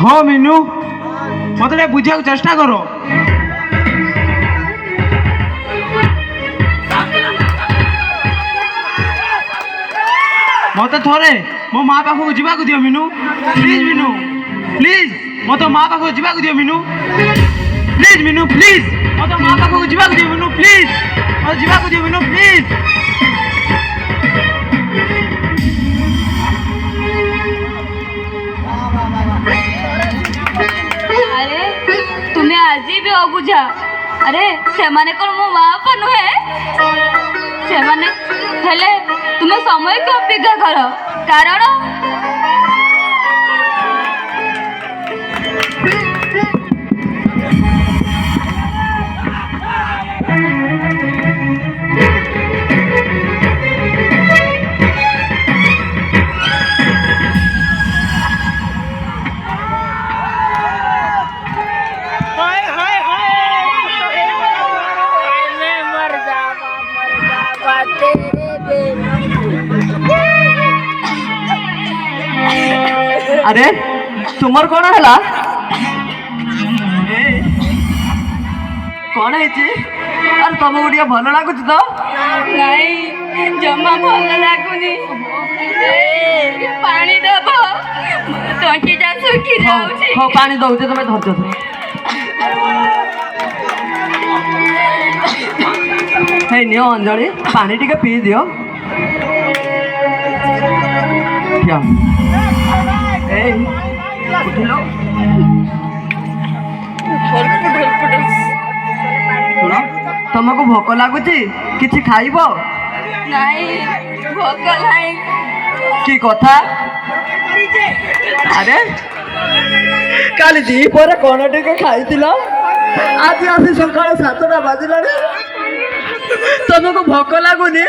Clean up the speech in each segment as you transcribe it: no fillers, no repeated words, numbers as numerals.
ହଁ ମିନୁ ମତେ ଟିକେ ବୁଝିବାକୁ ଚେଷ୍ଟା କର। ମତେ ଥରେ ମୋ ମା ପାଖକୁ ଯିବାକୁ ଦିଅ ମିନୁ, ପ୍ଲିଜ୍ ମିନୁ, ପ୍ଲିଜ୍ ମତେ ମା ପାଖକୁ ଯିବାକୁ ଦିଅ ମିନୁ, ପ୍ଲିଜ୍ ମିନୁ, ପ୍ଲିଜ୍ ମତେ ମା ପାଖକୁ ଯିବାକୁ ଦିଅ ମିନୁ, ପ୍ଲିଜ୍ ମତେ ଯିବାକୁ ଦିଅ ମିନୁ, ପ୍ଲିଜ୍। अरे तुम्हें आजी भी अबुझा। अरे से माने कौन मो माँ बापा नुहे से माने हेले तुम्हें समय को अपेक्षा कर कारण अरे तुमर कौन है कौन है अरे तुम गुड़िया भल लगुच तो नहीं जमा भल लगुनी पानी दब तंटी जा सुखी जाउची। हाँ पानी दौचे तुम्हें धरछ हे नियो अंजलि पानी टिके पी दियो। क्या उठिलो शुण तुमको भोक लगुच कि खाइब नहीं भोक नहीं कि कथा अरे काली दी पर कौन टिके खाई आज आसी सकाल 7टा बाजिला तुमको भोक लगुनि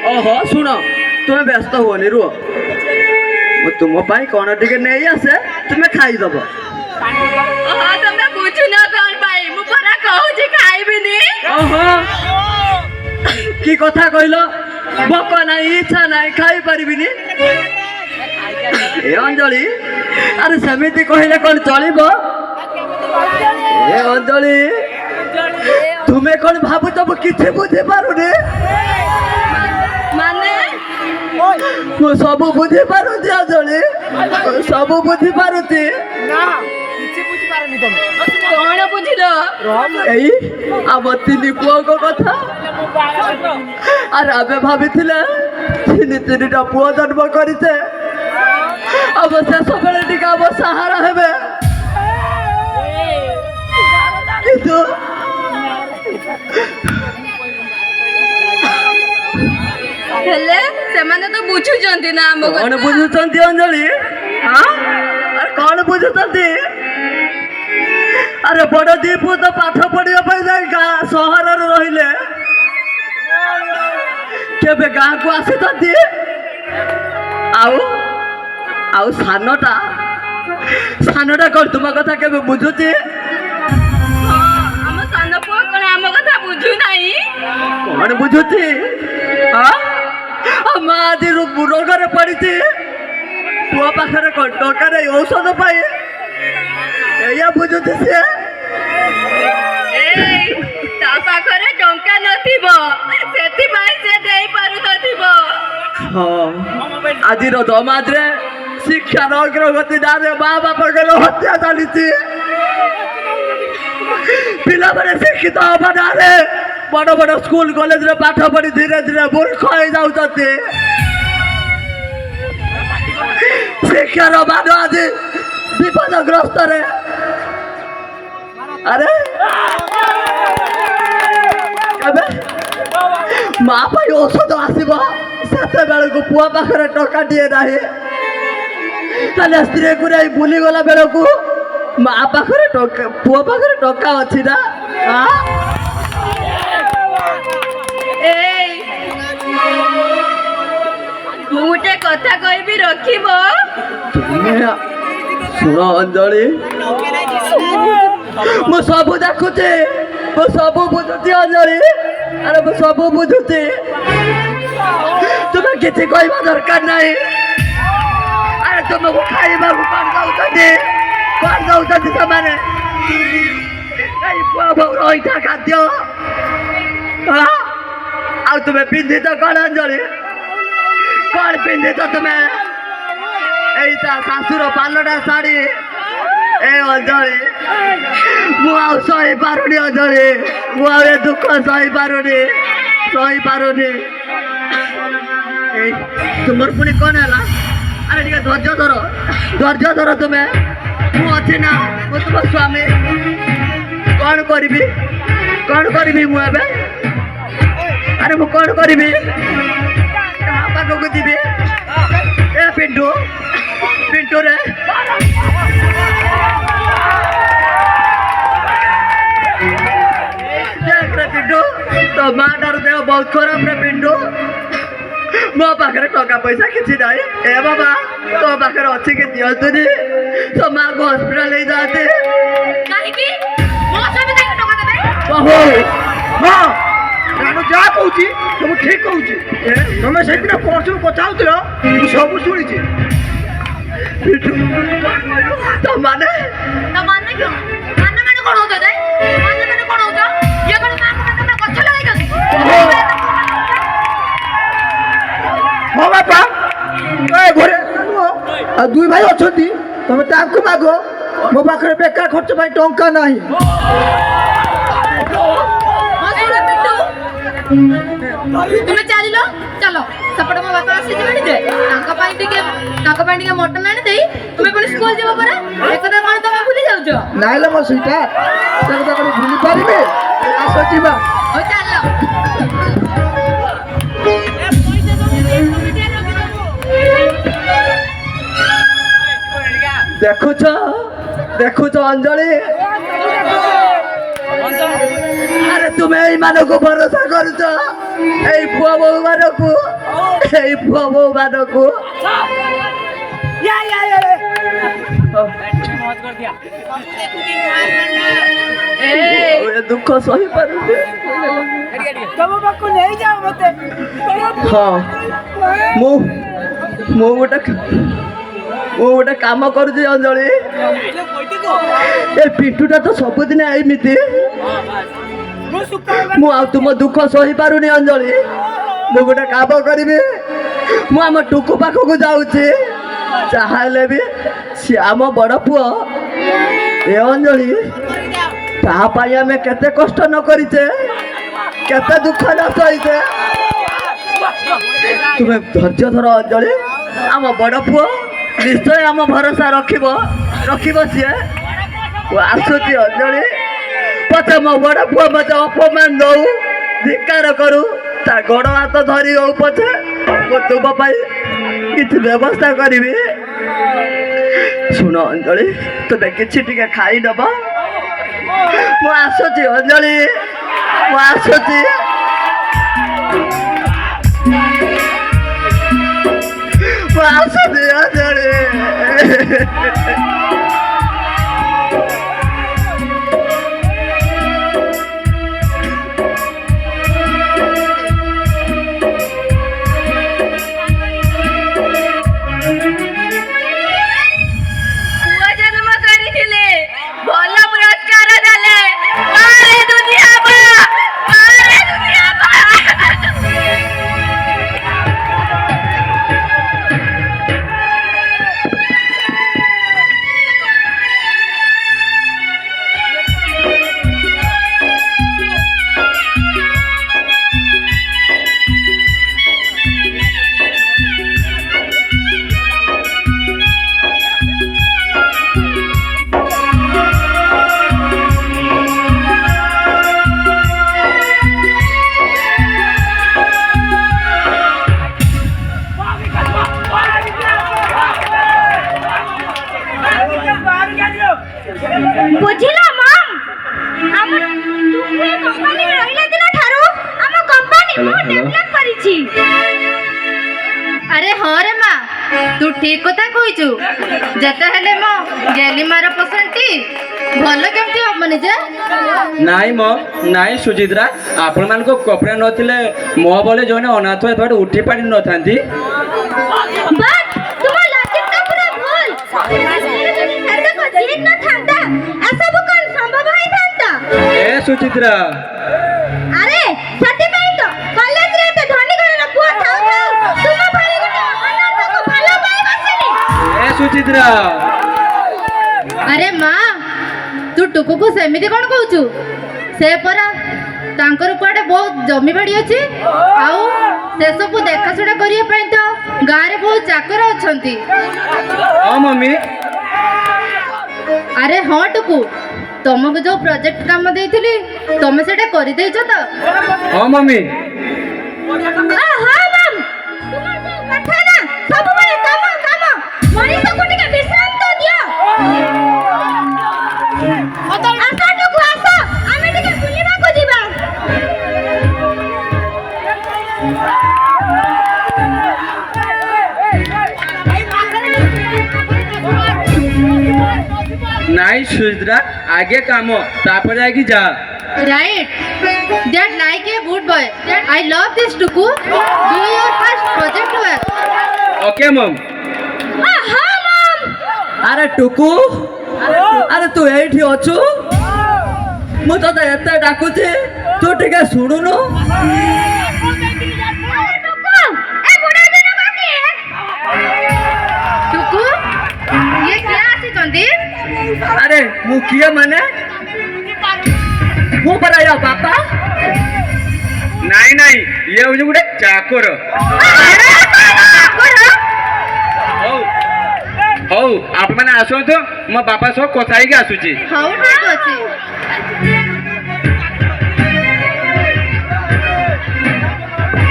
ओहो शुण तुम्हें व्यस्त हुओनी रुह तुम कौन टिके नहीं आसे तुम्हें खाईदब कि कथा कहल भोक ना इच्छा ना खाई पारिबिनी ए अंजलि अरे सेमिति कहले कौन चलिब ए अंजलि तुम्हें कौन भावुच किसी बुझी पारुनी माने सब बुझी पारुची अंजलि सब बुझी पारुची कौन बुझिल एई आम 3 पुओ कथा अरे आमे भाभी 3टा पुओ जन्म करिचे अब शेष बेले टिके आम सहारा हेबे किंतु हेले से माने तो बुझुचंती ना हम कौन बुझुचंती अंजलि हाँ अरे कौन बुझुचंती अरे बड़ दीपू तो पाठ पढ़ा गाँ सहर रहिले केबे गाँ को आसी आउ सानटा कौन तुम कथा केबे बुझुची हम सान पुआ कौन आम कथा बुझु नहीं कौन बुझुची हाँ माँ आज रोगरे पड़ी पुआ पाखे कौन टकर औषध पाए या बुझुची सी पाखरे टंका नथिबो सेथिबाई से देई पारु नथिबो। हाँ आज समाज रे शिक्षार अग्रगति नारे माँ बाप हत्या चली पिला मैंने शिक्षित हवा नारे बड़ बड़ स्कूल कॉलेज रे पाठ पढ़ी धीरे धीरे मूर्ख हो जाउछथि शिक्षार मान आज विपदग्रस्त रे अरे माँ पाई औषध आसब से बेल को पुआ पाखे टका टे ना स्त्री को नहीं बुलीगला बेल को माँ पाखे पुआ पाखे टका अच्छी ना गोटे कथा कहबी रखिब शुण अंजलि मु सब देखुचे मु सब बुझुची अंजलि अरे मु सब बुझुची तुम्हें किसी कहवा दरकार नहीं ତୁମକୁ ଖାଇବାକୁ କଣ ଦଉଛନ୍ତି ସେମାନେ ଏଇ ପୁଅ ବୋଉ ରହିଥା ଖାଦ୍ୟ ଆଉ ତୁମେ ପିନ୍ଧିଛ କଣ ଅଞ୍ଜଳି କଣ ପିନ୍ଧିଛ ତୁମେ ଏଇ ତା ଶାଶୁର ପାଲଟା ଶାଢ଼ୀ ଏ ଅଞ୍ଜଳି ମୁଁ ଆଉ ସହିପାରୁନି ଅଞ୍ଜଳି ମୁଁ ଆଉ ଏ ଦୁଃଖ ସହିପାରୁନି ଏଇ ତୁମର ପୁଣି କଣ ହେଲା ଆରେ ଟିକେ ଧୈର୍ଯ୍ୟ ଧର ତୁମେ ମୁଁ ଅଛି ନା ମୁଁ ତୁମ ସ୍ୱାମୀ କଣ କରିବି ମୁଁ ଏବେ ଆରେ ମୁଁ କଣ କରିବି କାହା ପାଖକୁ ଯିବି ଏ ପିଣ୍ଟୁରେ ପିଣ୍ଟୁ ତୋ ମା ଠାରୁ ଦେହ ବହୁତ ଖରାପ ରେ ପିଣ୍ଟୁ ମୋ ପାଖରେ ଟଙ୍କା ପଇସା କିଛି ନାହିଁ ଏ ବାବା ତୋ ପାଖରେ ଅଛି କି ଦିଅନ୍ତୁନି ତୋ ମାଆକୁ ହସ୍ପିଟାଲ ନେଇଯାଆନ୍ତି ରାଣୁ ଯାହା କହୁଛି ସବୁ ଠିକ କହୁଛି ତମେ ସେଇଦିନ ପରଶୁ କଥା ହଉଥିଲ ମୁଁ ସବୁ ଶୁଣିଛି ତ ମାନେ ହଁ ବାପା ଘରେ ଆଉ ଦୁଇ ଭାଇ ଅଛନ୍ତି ତମେ ତାଙ୍କୁ ମାଗ ମୋ ପାଖରେ ବେକାର ଖର୍ଚ୍ଚ ପାଇଁ ଟଙ୍କା ନାହିଁ ତୁମେ ଚାଲିଲ ଚାଲ ସେପଟେ ମୋ ବାପା ଆସିଯିବେଣି ଯେ ତାଙ୍କ ପାଇଁ ଟିକେ ମଟନ ଆଣି ଦେଇ ତୁମେ ପୁଣି ସ୍କୁଲ ଯିବ ପରା ଏକଥା କଣ ତମେ ଭୁଲି ଯାଉଛ ନାଇଁଲେ ମୋ ସେଇଟା ସେ କଥା କଣ ଭୁଲି ପାରିବେ ଆସ ଯିବା ହଉ ଚାଲ ଦେଖୁଛ ଅଞ୍ଜଳି ଆରେ ତୁମେ ଏଇମାନଙ୍କୁ ଭରସା କରୁଛ ଏଇ ପୁଅ ବୋଉ ମାନଙ୍କୁ ଦୁଃଖ ସହିପାରୁଛି ହଁ ମୁଁ ଗୋଟେ କାମ କରୁଛି ଅଞ୍ଜଳି ଏ ପିଣ୍ଟୁଟା ତ ସବୁଦିନ ଏମିତି ମୁଁ ଆଉ ତୁମ ଦୁଃଖ ସହିପାରୁନି ଅଞ୍ଜଳି ମୁଁ ଗୋଟେ କାମ କରିବି ମୁଁ ଆମ ଟୁକୁ ପାଖକୁ ଯାଉଛି ଯାହା ହେଲେ ବି ସିଏ ଆମ ବଡ଼ ପୁଅ ଏ ଅଞ୍ଜଳି ତା ପାଇଁ ଆମେ କେତେ କଷ୍ଟ ନ କରିଛେ କେତେ ଦୁଃଖ ନ ସହିଛେ ତୁମେ ଧୈର୍ଯ୍ୟ ଧର ଅଞ୍ଜଳି ଆମ ବଡ଼ ପୁଅ ନିଶ୍ଚୟ ଆମ ଭରସା ରଖିବ ସିଏ ଆସୁଛି ଅଞ୍ଜଳି ପଛେ ମୋ ବଡ଼ ପୁଅ ମତେ ଅପମାନ ଦଉ ଧିକ୍କାର କରୁ ତା ଗୋଡ଼ ହାତ ଧରି ହଉ ପଛେ ମୁଁ ତୁମ ପାଇଁ କିଛି ବ୍ୟବସ୍ଥା କରିବି ଶୁଣ ଅଞ୍ଜଳି ତୁମେ କିଛି ଟିକେ ଖାଇଦେବ ମୁଁ ଆସୁଛି ଅଞ୍ଜଳି ମୁଁ ଆସୁଛି ଅଞ୍ଜଳି ବୁଝିଲା ମାମ୍ ଆମ ତୁମେ କମ୍ପାନୀରେ ରହିଲା ଦିନ ଠାରୁ ଆମ କମ୍ପାନୀ ବହୁତ ଡେଭଲପ୍ କରିଛି ଆରେ ହଁ ରେ ମା ତୁ ଠିକ କଥା କହିଛୁ ଯେତେ ହେଲେ ମୋ ଗେଲିମାର ପସନ୍ଦଟି ଭଲ କେମିତି ହବନି ଯେ ନାଇଁ ସୁଚିତ୍ରା ଆପଣମାନଙ୍କ କପଡ଼ା ନଥିଲେ ମୋ ଭଳି ଜଣେ ଅନାଥ ଏପଟେ ଉଠି ପାରି ନଥାନ୍ତି ବଟ୍ ତୁମ ଲଜିକଟା ପୁରା ଏସବୁ କଣ ସମ୍ଭବ ହେଇଥାନ୍ତା? ଏ ସୁଚିତ୍ରା ଆରେ ସେଥିପାଇଁ ତ କଲେଜରେ ଏତେ ଧନୀ ଘରର ପୁଅ ଥାଉ ଥାଉ ତୁମ ଭଳି ଗୋଟେ ଅନାଥକୁ ଭଲ ପାଇ ବସିଲି। ଏ ସୁଚିତ୍ରା ଆରେ ମା ତୁ ଟୁକୁକୁ ସେମିତି କଣ କହୁଛୁ? ସେ ପରା ତାଙ୍କର କୁଆଡେ ବହୁତ ଜମିବାଡି ଅଛି, ଆଉ ସେସବୁ ଦେଖାଶୁଣା କରିବା ପାଇଁ ତ ଗାଁରେ ବହୁତ ଚାକର ଅଛନ୍ତି। ହଁ ମମ୍ମି। ଆରେ ହଁ ଟୁକୁ, ତମକୁ ଯୋଉ ପ୍ରୋଜେକ୍ଟ କାମ ଦେଇଥିଲି ତମେ ସେଟା କରିଦେଇଛ ତ? ହଁ ମମ୍ମି। ହଁ ମାମ୍, ତୁମର ଯୋଉ କଥା ନା ସବୁବେଳେ କାମ କାମ, ମଣିଷକୁ ଟିକେ ବିଶ୍ରାମ ତ ଦିଅ। ଆସ ଟୁକୁ ଆସ, ଆମେ ଟିକେ ବୁଲିବାକୁ ଯିବା। ନାଇଁ ସୁଚିତ୍ରା, ଆଗେ କାମ ତାପରେ ଯାଇକି ଯା। Right. That like a good boy. I love this Tuku. Do your first project work. Okay mom. ହଁ ମାମ୍। ଆରେ ଟୁକୁ, ଆରେ ତୁ ଏଇଠି ଅଛୁ? ମୁଁ ତତେ ଏତେ ଡାକୁଛି ତୁ ଟିକେ ଶୁଣୁନୁ। Tuku, ये क्या ଆସିଛନ୍ତି? ଆରେ ମୁଁ କିଏ ମାନେ? ମୁଁ ପରା ୟା ବାପା। ନାଇଁ ନାଇଁ, ଇଏ ହଉଛି ଗୋଟେ ଚାକର। ହଉ ହଉ, ଆପଣମାନେ ଆସନ୍ତୁ, ମୋ ବାପା ସହ କଥା ହେଇକି ଆସୁଛି। ହଉ ଠିକ ଅଛି।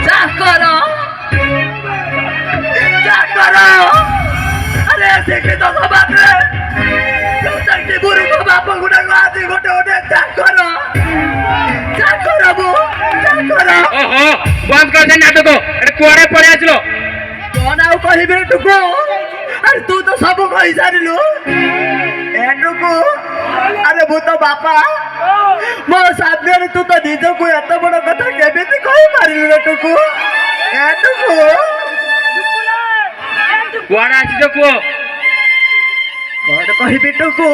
ଚାକର ଚାକର, ଆରେ ଶିକ୍ଷିତ ସମାଜରେ ଯୋଉଟାକି ଗୁରୁଙ୍କ ବାପ ଗୁଡାକ ଆଜି ଗୋଟେ ଗୋଟେ ଚାକର ଚାକର ମୁଁ ଚାକର। ଓହୋ, ବନ୍ଦ କରିଦେ ନାଟକ। ଏଟା କୁଆଡେ ପଳେଇ ଆସିଲ? କଣ ଆଉ କହିବି ରେ ଟୁକୁ? ଆରେ ତୁ ତ ସବୁ କହିସାରିଲୁ। ଏ ଟୁକୁ, ଆରେ ମୁଁ ତ ବାପା, ମୋ ସାମ୍ନାରେ ତୁ ତ ନିଜକୁ ଏତେ ବଡ କଥା କେମିତି କହିପାରିଲୁ ରେ ଟୁକୁ? ଏ ଟୁକୁ, କୁଆଡେ ଆସିଛ କୁହ? କଣ କହିବି ଟୁକୁ?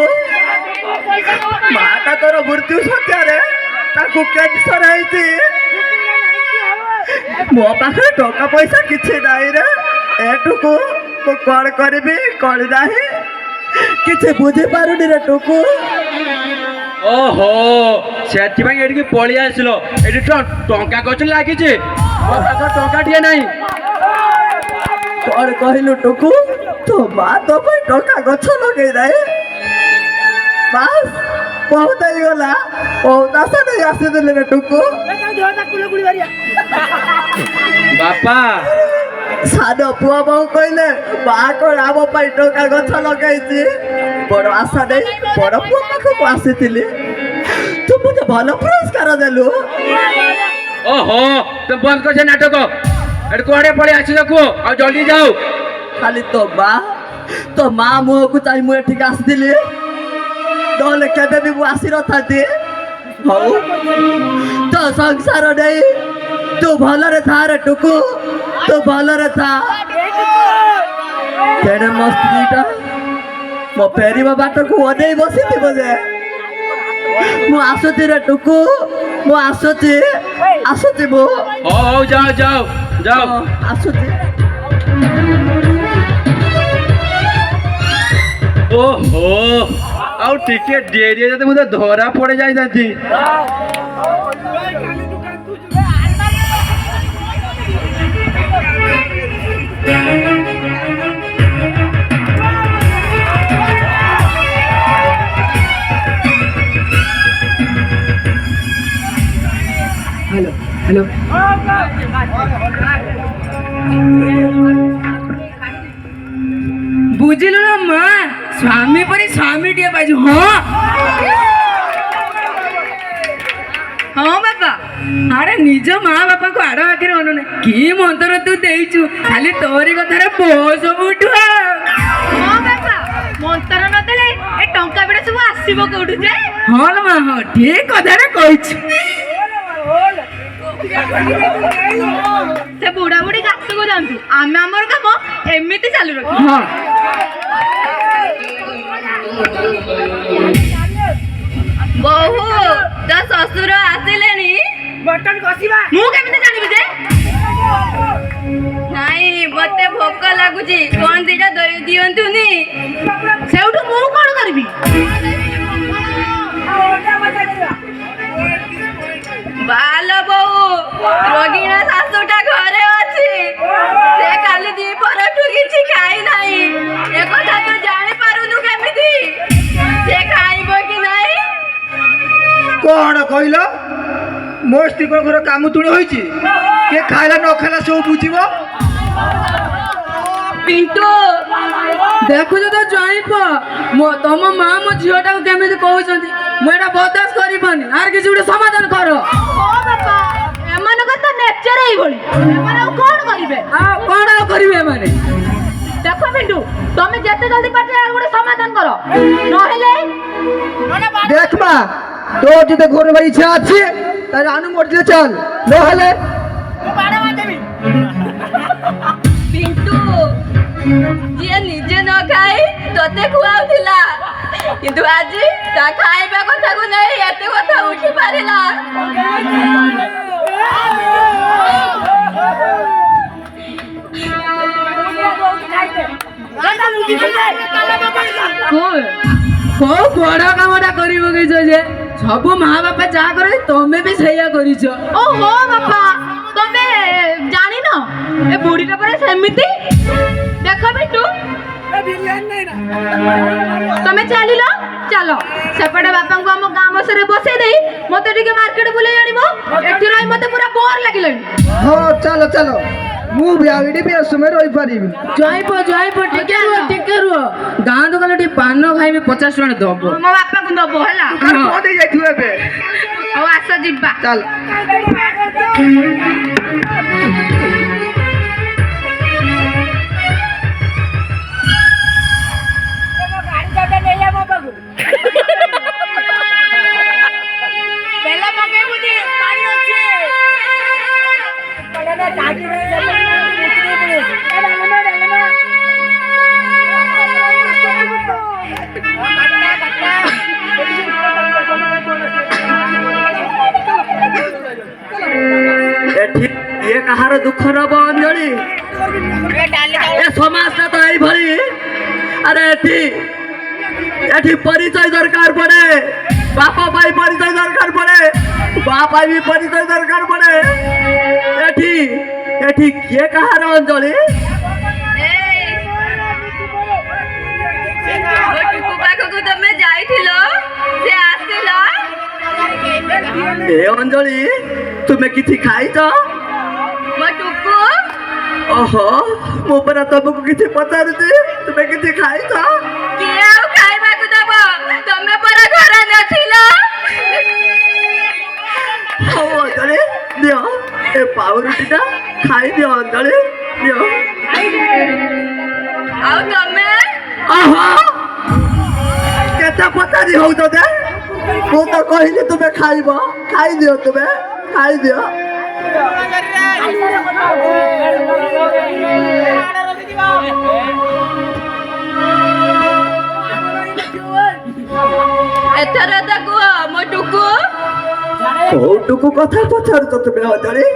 ମାଟା ତୋର ମୃତ୍ୟୁ ଶଯ୍ୟାରେ, ତାକୁ କ୍ୟାନ୍ସର ହେଇଛି। ମୋ ପାଖରେ ଟଙ୍କା ପଇସା କିଛି ନାହିଁ ରେ। ଏ ଟୁକୁ, ମୁଁ କଣ କରିବି କଣ ନାହିଁ କିଛି ବୁଝିପାରୁନି ରେ ଟୁକୁ। ଓହୋ, ସେଥିପାଇଁ ଏଠିକି ପଳେଇ ଆସିଲ। ଏଠି ଟଙ୍କା ଗଛ ଲାଗିଛି, ମୋ ପାଖରେ ଟଙ୍କାଟିଏ ନାହିଁ। କଣ କହିଲୁ ଟୁକୁ? ତୋ ମା ତୋ ପାଇଁ ଟଙ୍କା ଗଛ ଲଗେଇ ନାହିଁ। ବାସ୍ ବହୁତ ହେଇଗଲା, ବହୁତ ଆଶା ନେଇ ଆସିଥିଲି ରେ ଟୁକୁ। ବାପା ସାନ ପୁଅ ବୋଉ କହିଲେ ମା କଣ ଆମ ପାଇଁ ଟଙ୍କା ଗଛ ଲଗେଇଛି। ବଡ ଆଶା ନେଇ ବଡ ପୁଅ ପାଖକୁ ଆସିଥିଲି, ତୁ ମତେ ଭଲ ପୁରସ୍କାର ଦେଲୁ। ଓହୋ, ତମେ ବନ୍ଦ କରିଛ ନାଟକ। ଏଠି କୁଆଡେ ପଳେଇ ଆସିଛ କୁହ, ଆଉ ଜଲ୍ଦି ଯାଉ। ଖାଲି ତୋ ମା ମୁହଁକୁ ଚାହିଁ ମୁଁ ଏଠିକି ଆସିଥିଲି, ନହେଲେ କେବେ ବି ମୁଁ ଆସିନଥାନ୍ତି। ହଉ, ତୋ ସଂସାର ନେଇ ତୁ ଭଲରେ ଥା ରେ ଟୁକୁ, ତୁ ଭଲରେ ଥା। କେଡେ ମୋ ସ୍ତ୍ରୀଟା ମୋ ଫେରିବା ବାଟକୁ ଅନେଇ ବସିଥିବ ଯେ। ମୁଁ ଆସୁଛି ରେ ଟୁକୁ, ମୁଁ ଆସୁଛି ଆସୁଛି ମୁଁ। ହଉ ହଉ, ଯାଅ ଯାଅ ଯାଅ। ଆସୁଛି। ଓହୋ, ଆଉ ଟିକେ ଡେରି ଯଦି ମୁଁ ଧରା ପଡି ଯାଇଥାନ୍ତି। হ্যালো হ্যালো ବୁଝିଲୁ ନା ମା, ସ୍ୱାମୀ ପରି ସ୍ୱାମୀଟିଏ ପାଇଛୁ। ହଁ ହଁ ବାପା, ଆରେ ନିଜ ମା ବାପାକୁ ଆଡ ଆଖିରେ ଅନୁନେ। କି ମନ୍ତ୍ର ତୁ ଦେଇଛୁ, ଖାଲି ତୋରି କଥାରେ ବସ ବୁଠୁ। ହଁ ବାପା, ମନ୍ତ୍ର ନଦେଲେ ଏ ଟଙ୍କା ବିଡା ସବୁ ଆସିବ କୋଉଠୁ ଯେ? ହଁ ଲୋ ମା, ହଁ ଠିକ କଥାଟା କହିଛୁ। ସେ ବୁଢା ବୁଢୀ ଗାତକୁ ଯାଆନ୍ତୁ, ଆମେ ଆମର କାମ ଏମିତି ଚାଲୁ ରଖିବୁ। ହଁ ବୋହୂ ତୋ ଶ୍ୱଶୁର ଆସିଲେଣି? ମୁଁ କେମିତି ଜାଣିବି ଯେ? ନାଇଁ ମତେ ଭୋକ ଲାଗୁଛି, କଣ ଦିଟା ଦିଅନ୍ତୁନି? ସେଇଠୁ ମୁଁ କଣ କରିବି? ବାଲ ବୋହୂ, ରୋଗିଣା ଶାଶୁଟା ଘରେ ଅଛି, ସେ କାଲି ଦିପହରଠୁ କିଛି ଖାଇ ନାହିଁ। ଏ କଥା ତୁ ଜାଣିପାରୁନୁ କେମିତି? ସେ ଖାଇବ କି ନାହିଁ? କଣ କହିଲ? ମୋ ସ୍ତ୍ରୀଙ୍କ ଘର କାମୁତୁଣି ହୋଇଛି, କିଏ ଖାଇଲା ନ ଖାଇଲା ସବୁ ବୁଝିବ। ପିଣ୍ଟୁ ଦେଖୁଛ ତ ଜଇଁପ ତମ ମା ମୋ ଝିଅଟାକୁ କେମିତି କହୁଛନ୍ତି, ମୁଁ ଏଇଟା ବରଦାସ୍ତ କରିପାରୁନି। ଆର କିଛି ଗୋଟେ ସମାଧାନ କର। ଏମାନଙ୍କର ତ ନେଚର ଏଇଭଳି, ଏମାନେ ଆଉ କଣ କରିବେ? ଆଉ କଣ ଆଉ କରିବେ ଏମାନେ? ଦେଖ ପିଣ୍ଟୁ, ତମେ ଯେତେ ଜଲ୍ଦି ପାରୁଛ ଏହାର ଗୋଟେ ସମାଧାନ କର, ନହେଲେ দেখ মা, তোর যদি ঘর বাড়ি ইচ্ছা আছে তাহলে আনু মর্জিতে চল, নহেলে ପିଣ୍ଟୁ ଯିଏ ନିଜେ ନ ଖାଇ ତତେ ଖୁଆଉଥିଲା, କିନ୍ତୁ ଆଜି ତା ଖାଇବା କଥାକୁ ନେଇ ଏତେ କଥା ଉଠି ପାରିଲା। କୋଉ ବଡ କାମଟା କରି ପକେଇଛ ଯେ? ସବୁ ମା ବାପା ଯାହା କରେ ତମେ ବି ସେଇଆ କରିଛ। ଓହୋ ବାପା, ତମେ ଜାଣିନ ଏ ବୁଢୀଟା ପରେ ସେମିତି। ଦେଖ ପିଣ୍ଟୁ, ତମେ ଚାଲିଲ, ଚାଲ ସେପଟେ ବାପାଙ୍କୁ ଆମ ଗାଁ ବସରେ ବସେଇ ଦେଇ ମତେ ଟିକେ ମାର୍କେଟ ବୁଲେଇ ଆଣିବ। ଏଠି ରହି ମତେ ପୁରା ବୋର ଲାଗିଲାଣି। ହଁ ଚାଲ ଚାଲ, ମୁଁ ବି ଆଉ ଏଠି ବି ସମୟ ରହିପାରିବି। ଜଇଁପ ଟିକେ ରୁହ, ଟିକେ ରୁହ। ଗାଁକୁ ଗଲେ ଟିକେ ପାନ ଖାଇବି, 50 ଟଙ୍କା ଦବ। ମୋ ବାପାକୁ ଦବ ହେଲା। କଣ ଦେଇ ଯାଇଥିବ ଏବେ? ହଉ ଆସ ଯିବା। ଚାଲ। ଏଠି ଇଏ କାହାର ଦୁଃଖ ନବ ଅଞ୍ଜଳି? ଏ ସମାଜଟା ତ ଏଇଭଳି। ଆରେ ଏଠି ଏଠି ପରିଚୟ ଦରକାର ପଡେ, ବାପ ପାଇଁ ପରିଚୟ ଦରକାର ପଡେ, ମା ପାଇଁ ବି ପରିଚୟ ଦରକାର ପଡେ। ଏଠି ଏଠି କିଏ କାହାର ଅଞ୍ଜଳି? ଟୁକୁ ପାଖକୁ ତମେ ଯାଇଥିଲ, ସେ ଆସିଲ? ଏ ଅଞ୍ଜଳି, ତୁମେ କିଛି ଖାଇଛ? ମୋ ଟୁକୁ ଓହୋ, ମୁଁ ପରା ତମକୁ କିଛି ପଚାରୁଛି, ତୁମେ କିଛି ଖାଇଛ? କିଏ ଆଉ ଖାଇବାକୁ ଦବ? ତମେ ପରା ଘରେ ନଥିଲ। ହଉ ଅଞ୍ଜଳି, ଦିଅ ଏ ପାଉରୁଟିଟା ଖାଇଦିଅ ଅଞ୍ଜଳି, ଦିଅ। ଆଉ ତମେ? ଓହୋ, କେତେ ପଚାରି ହଉଛ ଯେ? ମୁଁ ତ କହିଲି ତୁମେ ଖାଇବ, ଖାଇଦିଅ, ତୁମେ ଖାଇଦିଅ। ଏଥର ତ କୁହ ମୋ ଟୁକୁ। କୋଉଟୁକୁ କଥା ପଚାରୁଛ ତୁମେ ଅଞ୍ଜଳି?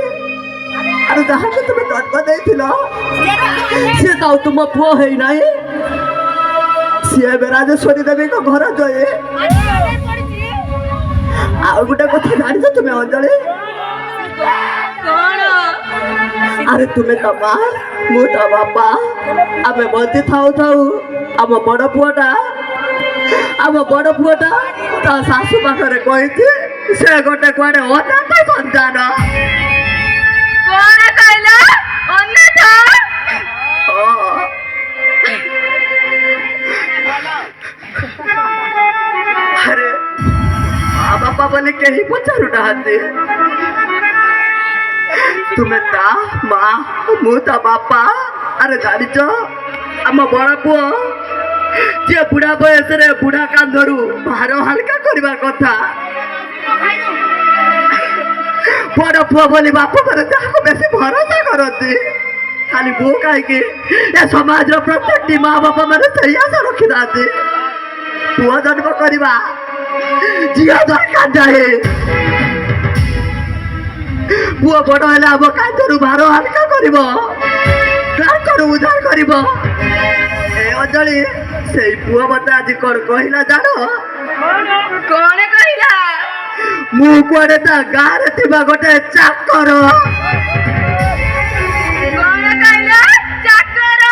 ଆରେ ଯାହାକୁ ତୁମେ ଜନ୍ମ ଦେଇଥିଲ ସିଏ ତ ଆଉ ତୁମ ପୁଅ ହେଇନାହିଁ, ସିଏ ଏବେ ରାଜେଶ୍ୱରୀ ଦେବୀଙ୍କ ଘର ଜୟେ। ଆଉ ଗୋଟେ କଥା ଜାଣିଛ ତୁମେ ଅଞ୍ଜଳି? କଣ? ଆରେ ତୁମେ ତ ମା, ମୁଁ ତ ବାପା। ଆମେ ବଞ୍ଚି ଥାଉ ଥାଉ ଆମ ବଡ଼ ପୁଅଟା ତା ଶାଶୁ ପାଖରେ କହିଛି ସେ ଗୋଟେ କୁଆଡେ ଅନାଥ ସନ୍ତାନ। କଣ କହିଲ? ଅନାଥ? ଆରେ ମା ବାପା ବୋଲି କେହି ପଚାରୁନାହାନ୍ତି। ତୁମେ ତା ମା, ମୁଁ ତା ବାପା। ଆରେ ଜାଣିଛ, ଆମ ବଡ଼ ପୁଅ ଯିଏ ବୁଢା ବୟସରେ ବୁଢା କାନ୍ଧରୁ ଭାର ହାଲକା କରିବା କଥା, ବଡ଼ ପୁଅ ବୋଲି ବାପ ଘରେ ଯାହାକୁ ବେଶୀ ଭରସା କରନ୍ତି, ଖାଲି ମୁଁ କାହିଁକି ଏ ସମାଜର ପ୍ରତ୍ୟେକଟି ମା ବାପା ମାନେ ସେଇ ଆଶା ରଖିଥାନ୍ତି। ପୁଅ ଜନ୍ମ କରିବା ଝିଅ ଦରକାର ନାହିଁ। ପୁଅ ବଡ଼ ହେଲେ ଆମ କାନ୍ଧରୁ ଭାର ହାଲକା କରିବ, କାନ୍ଧରୁ ଉଦ୍ଧାର କରିବ। ଏ ଅଞ୍ଜଳି ସେଇ ପୁଅ ମତେ ଆଜି କଣ କହିଲା ଜାଣ? କଣ କହିଲା? ମୁଁ କୁଆଡେ ତା ଗାଁରେ ଥିବା ଗୋଟେ ଚାକର। କଣ କହିଲା? ଚାକର?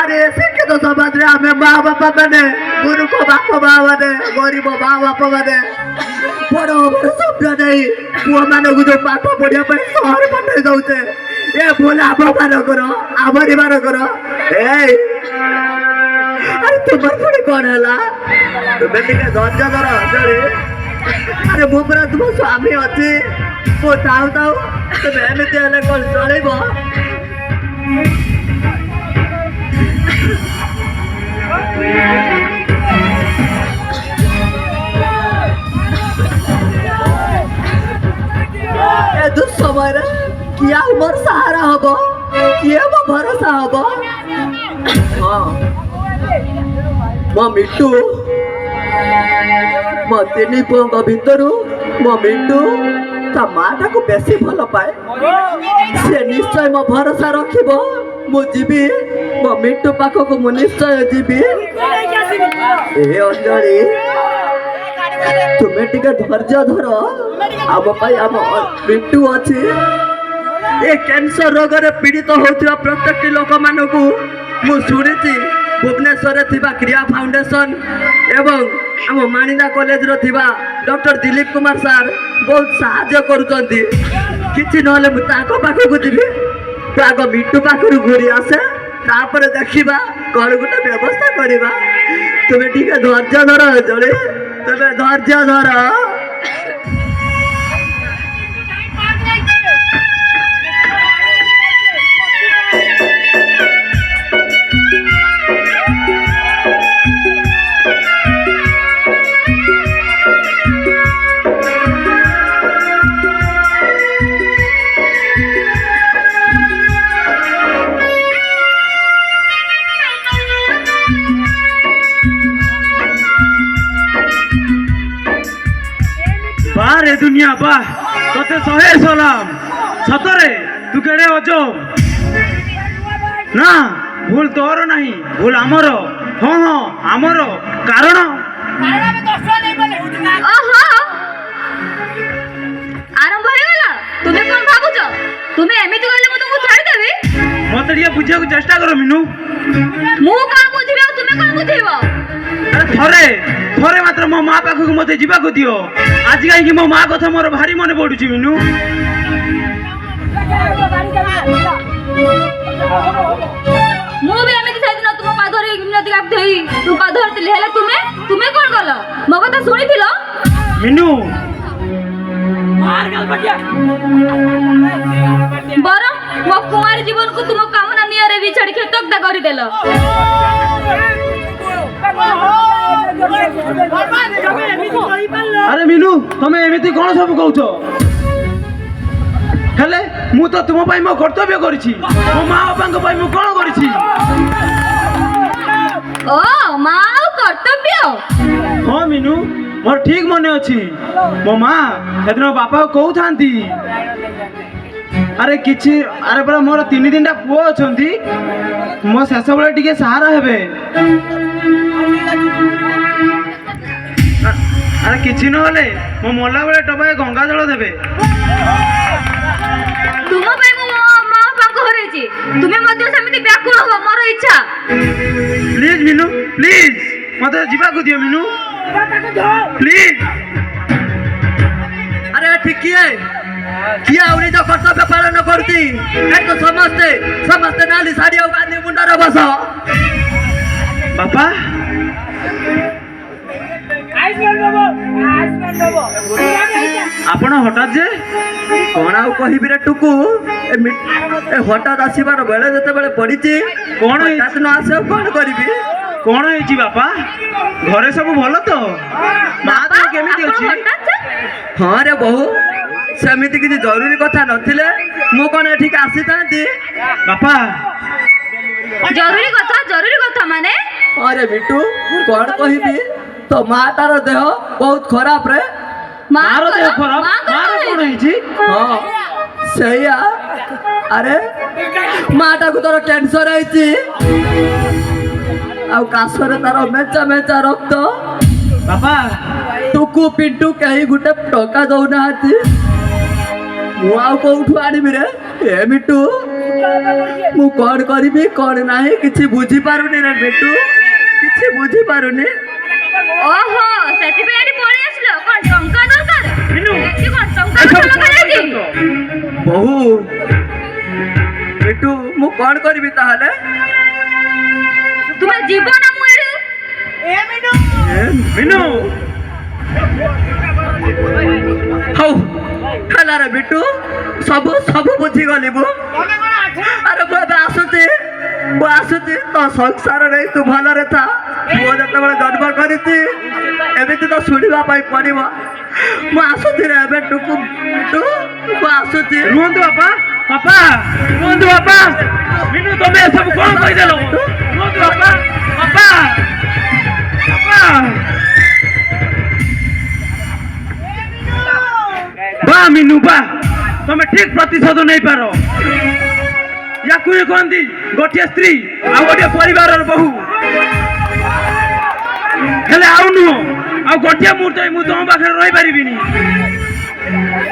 ଆରେ ଶିକ୍ଷିତ ସମାଜରେ ଆମେ ମା ବାପା ମାନେ, ମୂର୍ଖ ବାପ ମା ମାନେ, ଗରିବ ମା ବାପ ମାନେ ବଡ ବଡ ସ୍ୱପ୍ନ ନେଇ ପୁଅ ମାନଙ୍କୁ ଯୋଉ ପାଠ ପଢିବା ପାଇଁ ସହର ପଠେଇ ଦଉଛେ, ଏ ଭୁଲ ଆମ ମାନଙ୍କର, ଆମରି ମାନଙ୍କର। ଏଇ ଆରେ ତୁମର ପୁଣି କଣ ହେଲା? ତୁମେ ଟିକେ ଧୈର୍ଯ୍ୟ ଧର ଅଞ୍ଜଳି। ଆରେ ମୁଁ ପୁରା ତୁମ ସ୍ୱାମୀ ଅଛି, ମୁଁ ଥାଉ ଥାଉ ତୁମେ ଏମିତି ହେଲେ କଣ ଚଳିବ? ଏ ଦୁଃସମୟରେ କିଏ ଆଉ ମୋର ସାହାରା ହବ, କିଏ ମୋ ଭରସା ହବ? ହଁ ମୋ ମିଟୁ, ମୋ ତିନି ପୁଅଙ୍କ ଭିତରୁ ମୋ ମିଟୁ ତା ମାଟାକୁ ବେଶୀ ଭଲ ପାଏ। ସେ ନିଶ୍ଚୟ ମୋ ଭରସା ରଖିବ। ମୁଁ ଯିବି ମୋ ମିଟୁ ପାଖକୁ, ମୁଁ ନିଶ୍ଚୟ ଯିବି। ଏ ଅଞ୍ଜଳି ତୁମେ ଟିକେ ଧୈର୍ଯ୍ୟ ଧର, ଆମ ପାଇଁ ଆମ ମିଟୁ ଅଛି। ଏ କ୍ୟାନ୍ସର ରୋଗରେ ପୀଡ଼ିତ ହେଉଥିବା ପ୍ରତ୍ୟେକଟି ଲୋକମାନଙ୍କୁ ମୁଁ ଶୁଣିଛି ଭୁବନେଶ୍ୱରରେ ଥିବା କ୍ରିୟା ଫାଉଣ୍ଡେସନ ଏବଂ ଆମ ମାଣିଦା କଲେଜରେ ଥିବା ଡକ୍ଟର ଦିଲ୍ଲୀପ କୁମାର ସାର୍ ବହୁତ ସାହାଯ୍ୟ କରୁଛନ୍ତି। କିଛି ନହେଲେ ମୁଁ ତାଙ୍କ ପାଖକୁ ଯିବି, ଆଗ ମିଟୁ ପାଖରୁ ଘୁରି ଆସେ, ତାପରେ ଦେଖିବା କ'ଣ ଗୋଟେ ବ୍ୟବସ୍ଥା କରିବା। ତୁମେ ଟିକେ ଧୈର୍ଯ୍ୟ ଧର ଅଞ୍ଜଳି, ତୁମେ ଧୈର୍ଯ୍ୟ ଧର। বারে দুনিয়া বাহ, তোতে শহে সালাম। সতরে তু কেড়ে অজব না, ভুল তোর নাই, ভুল আমার। হ্যাঁ হ্যাঁ আমার কারণ ଓହୋ, ଆରମ୍ଭ ହେଇଗଲା। ତୁମେ କଣ ଭାବୁଛ? ତୁମେ ଏମିତି କହିଲେ ମୁଁ ତୁମକୁ ଛାଡ଼ିଦେବି? মতো টিকে বুঝিବାକୁ চেষ্টা কর মিনু। ମୁଁ କଣ ବୁଝିବି ଆଉ ତୁମେ କଣ ବୁଝେଇବ? আরে থরে থরে মাত্র মো মা পাখକୁ মতে ଯିବାକୁ দিও। ଆଜି କାହିଁକି ମୋ ମା କଥା ମୋର ଭାରି ମନେ ପଡୁଛି ମିନୁ। ମୁଁ ବି ଏମିତି ସେଇଦିନ ତୁମ ପାଦରେ ମିନତି ଗାଧେଇ ତୁ ପାଦ ଧରିଥିଲି, ହେଲେ ତୁମେ ତୁମେ କଣ କଲ? ମୋ କଥା ଶୁଣିଥିଲ? ମିନୁ ବରଂ ମୋ କୁଆଁରୀ ଜୀବନକୁ ତୁମ କାମନା ନିଆରେ ବିଛାଡ଼ି କ୍ଷେତକ୍ତା କରିଦେଲ। আরে মিনু তুমি এমিতি কোন সব কହୁଛ? হেলে ମୁଁ ତ ତୁମ ପାଇଁ ମୋ କର୍ତ୍ତବ୍ୟ କରିଛି, ମୋ ମା ବାପାଙ୍କ ପାଇଁ ମୁଁ କଣ କରିଛି? ଓ ମା ଆଉ କର୍ତ୍ତବ୍ୟ? ହଁ ମିନୁ ମୋର ଠିକ ମନେ ଅଛି। ମୋ ମା ସେଦିନ ବାପାକୁ କହୁଥାନ୍ତି, ଆରେ କିଛି ଆରେ ପରା ମୋର 3-3ଟା ପୁଅ ଅଛନ୍ତି, ମୋ ଶେଷ ବେଳେ ଟିକେ ସାହାରା ହେବେ। ଆରେ କିଛି ନହେଲେ ମୋ ମଲା ବେଳେ ଟବାଏ ଗଙ୍ଗା ଜଳ ଦେବେ। ତୁମ ପାଇଁ ମୁଁ ମୋ ମା ବାପାଙ୍କୁ ହରେଇଛି, ତୁମେ ମଧ୍ୟ ସେମିତି ବ୍ୟାକୁଳ ହୁଅ, ମୋର ଇଚ୍ଛା। ପ୍ଲିଜ ମିନୁ ପ୍ଲିଜ ମତେ ଯିବାକୁ ଦିଅ ମିନୁ ପ୍ଲିଜ। ଆରେ ଏଠି କିଏ କିଏ ଆଉ ନିଜ କର୍ତ୍ତବ୍ୟ ପାଳନ କରୁଛି? ଏଠି ତ ସମସ୍ତେ ସମସ୍ତେ ନାଲି ଶାଢ଼ୀ ଆଉ ଗାନ୍ଧୀ ମୁଣ୍ଡରେ ବସ। ବାପା ଆପଣ ହଠାତ୍ ଯେ କଣ ଆଉ କହିବି ରେ ଟୁକୁ, ଏ ହଠାତ୍ ଆସିବାର ବେଳେ ଯେତେବେଳେ ପଡିଛି, କଣ ହଠାତ୍ ନ ଆସେ ଆଉ କଣ କରିବି? କଣ ହେଇଛି ବାପା? ଘରେ ସବୁ ଭଲ ତ? ମା ତ କେମିତି ଅଛି? ହଁ ରେ ବୋହୁ ସେମିତି କିଛି ଜରୁରୀ କଥା ନଥିଲେ ମୁଁ କ'ଣ ଏଠିକି ଆସିଥାନ୍ତି। ବାପା ଜରୁରୀ କଥା ମାନେ ଆରେ ବିଟୁ କ'ଣ କହିବି ତୋ ମାଟାର ଦେହ ବହୁତ ଖରାପ ରେ। ମାର ଦେହ ଖରାପ ମାର କ'ଣ ହେଇଛି? ହଁ ସେଇଆ ଆରେ ମାଟାକୁ ତୋର କ୍ୟାନ୍ସର ହେଇଛି ଆଉ କାଶରେ ତାର ମେଞ୍ଚା ମେଞ୍ଚା ରକ୍ତ। ବାପା ଟୁକୁ ପିଣ୍ଟୁ କେହି ଗୋଟେ ଟଙ୍କା ଦଉନାହାନ୍ତି। ମୁଁ ଆଉ କୋଉଠୁ ଆଣିବି ରେ ଏ ମିଟୁ ମୁଁ କ'ଣ କରିବି କ'ଣ ନାହିଁ କିଛି ବୁଝିପାରୁନି ରେ ମିଟୁ କିଛି ବୁଝିପାରୁନି। ଓହୋ ସେଥିପାଇଁ ଏଠି ପଳେଇ ଆସିଲ କଣ ଟଙ୍କା ଦରକାର ମିନୁ ଏଠି କଣ ଟଙ୍କା ଦରକାର ହେଇଛି ବୋହୁ ମିଟୁ ମୁଁ କ'ଣ କରିବି ତାହେଲେ? ତୁମେ ଯିବ ନା ମୁଁ ଏଠି ମିନୁ ହଉ ହେଲା ରେ ବିଟୁ ସବୁ ସବୁ ବୁଝିଗଲି ମୁଁ। ଆରେ ମୁଁ ଏବେ ଆସୁଛି ତୋ ସଂସାର ନେଇ ତୁ ଭଲରେ ଥା। ପୁଅ ଯେତେବେଳେ ଜନ୍ମ କରିଛି ଏମିତି ତ ଶୁଣିବା ପାଇଁ ପଡ଼ିବ। ମୁଁ ଆସୁଛି ରେ ଏବେ ଟୁକୁ ବିଟୁ ମୁଁ ଆସୁଛି। ରୁହନ୍ତୁ ବାପା ବାପା ରୁହନ୍ତୁ ବାପା ମିନୁ ତମେ ଏସବୁ କ'ଣ କହିଦେଲ? ରୁହନ୍ତୁ ବାପା ବାପା ବାପା ବା ମିନୁ ବା ତମେ ଠିକ ପ୍ରତିଶୋଧ ନେଇପାର। ୟାକୁ ହିଁ କହନ୍ତି ଗୋଟିଏ ସ୍ତ୍ରୀ ଆଉ ଗୋଟିଏ ପରିବାରର ବୋହୂ। ହେଲେ ଆଉ ନୁହଁ ଆଉ ଗୋଟିଏ ମୁହୂର୍ତ୍ତ ମୁଁ ତମ ପାଖରେ ରହିପାରିବିନି।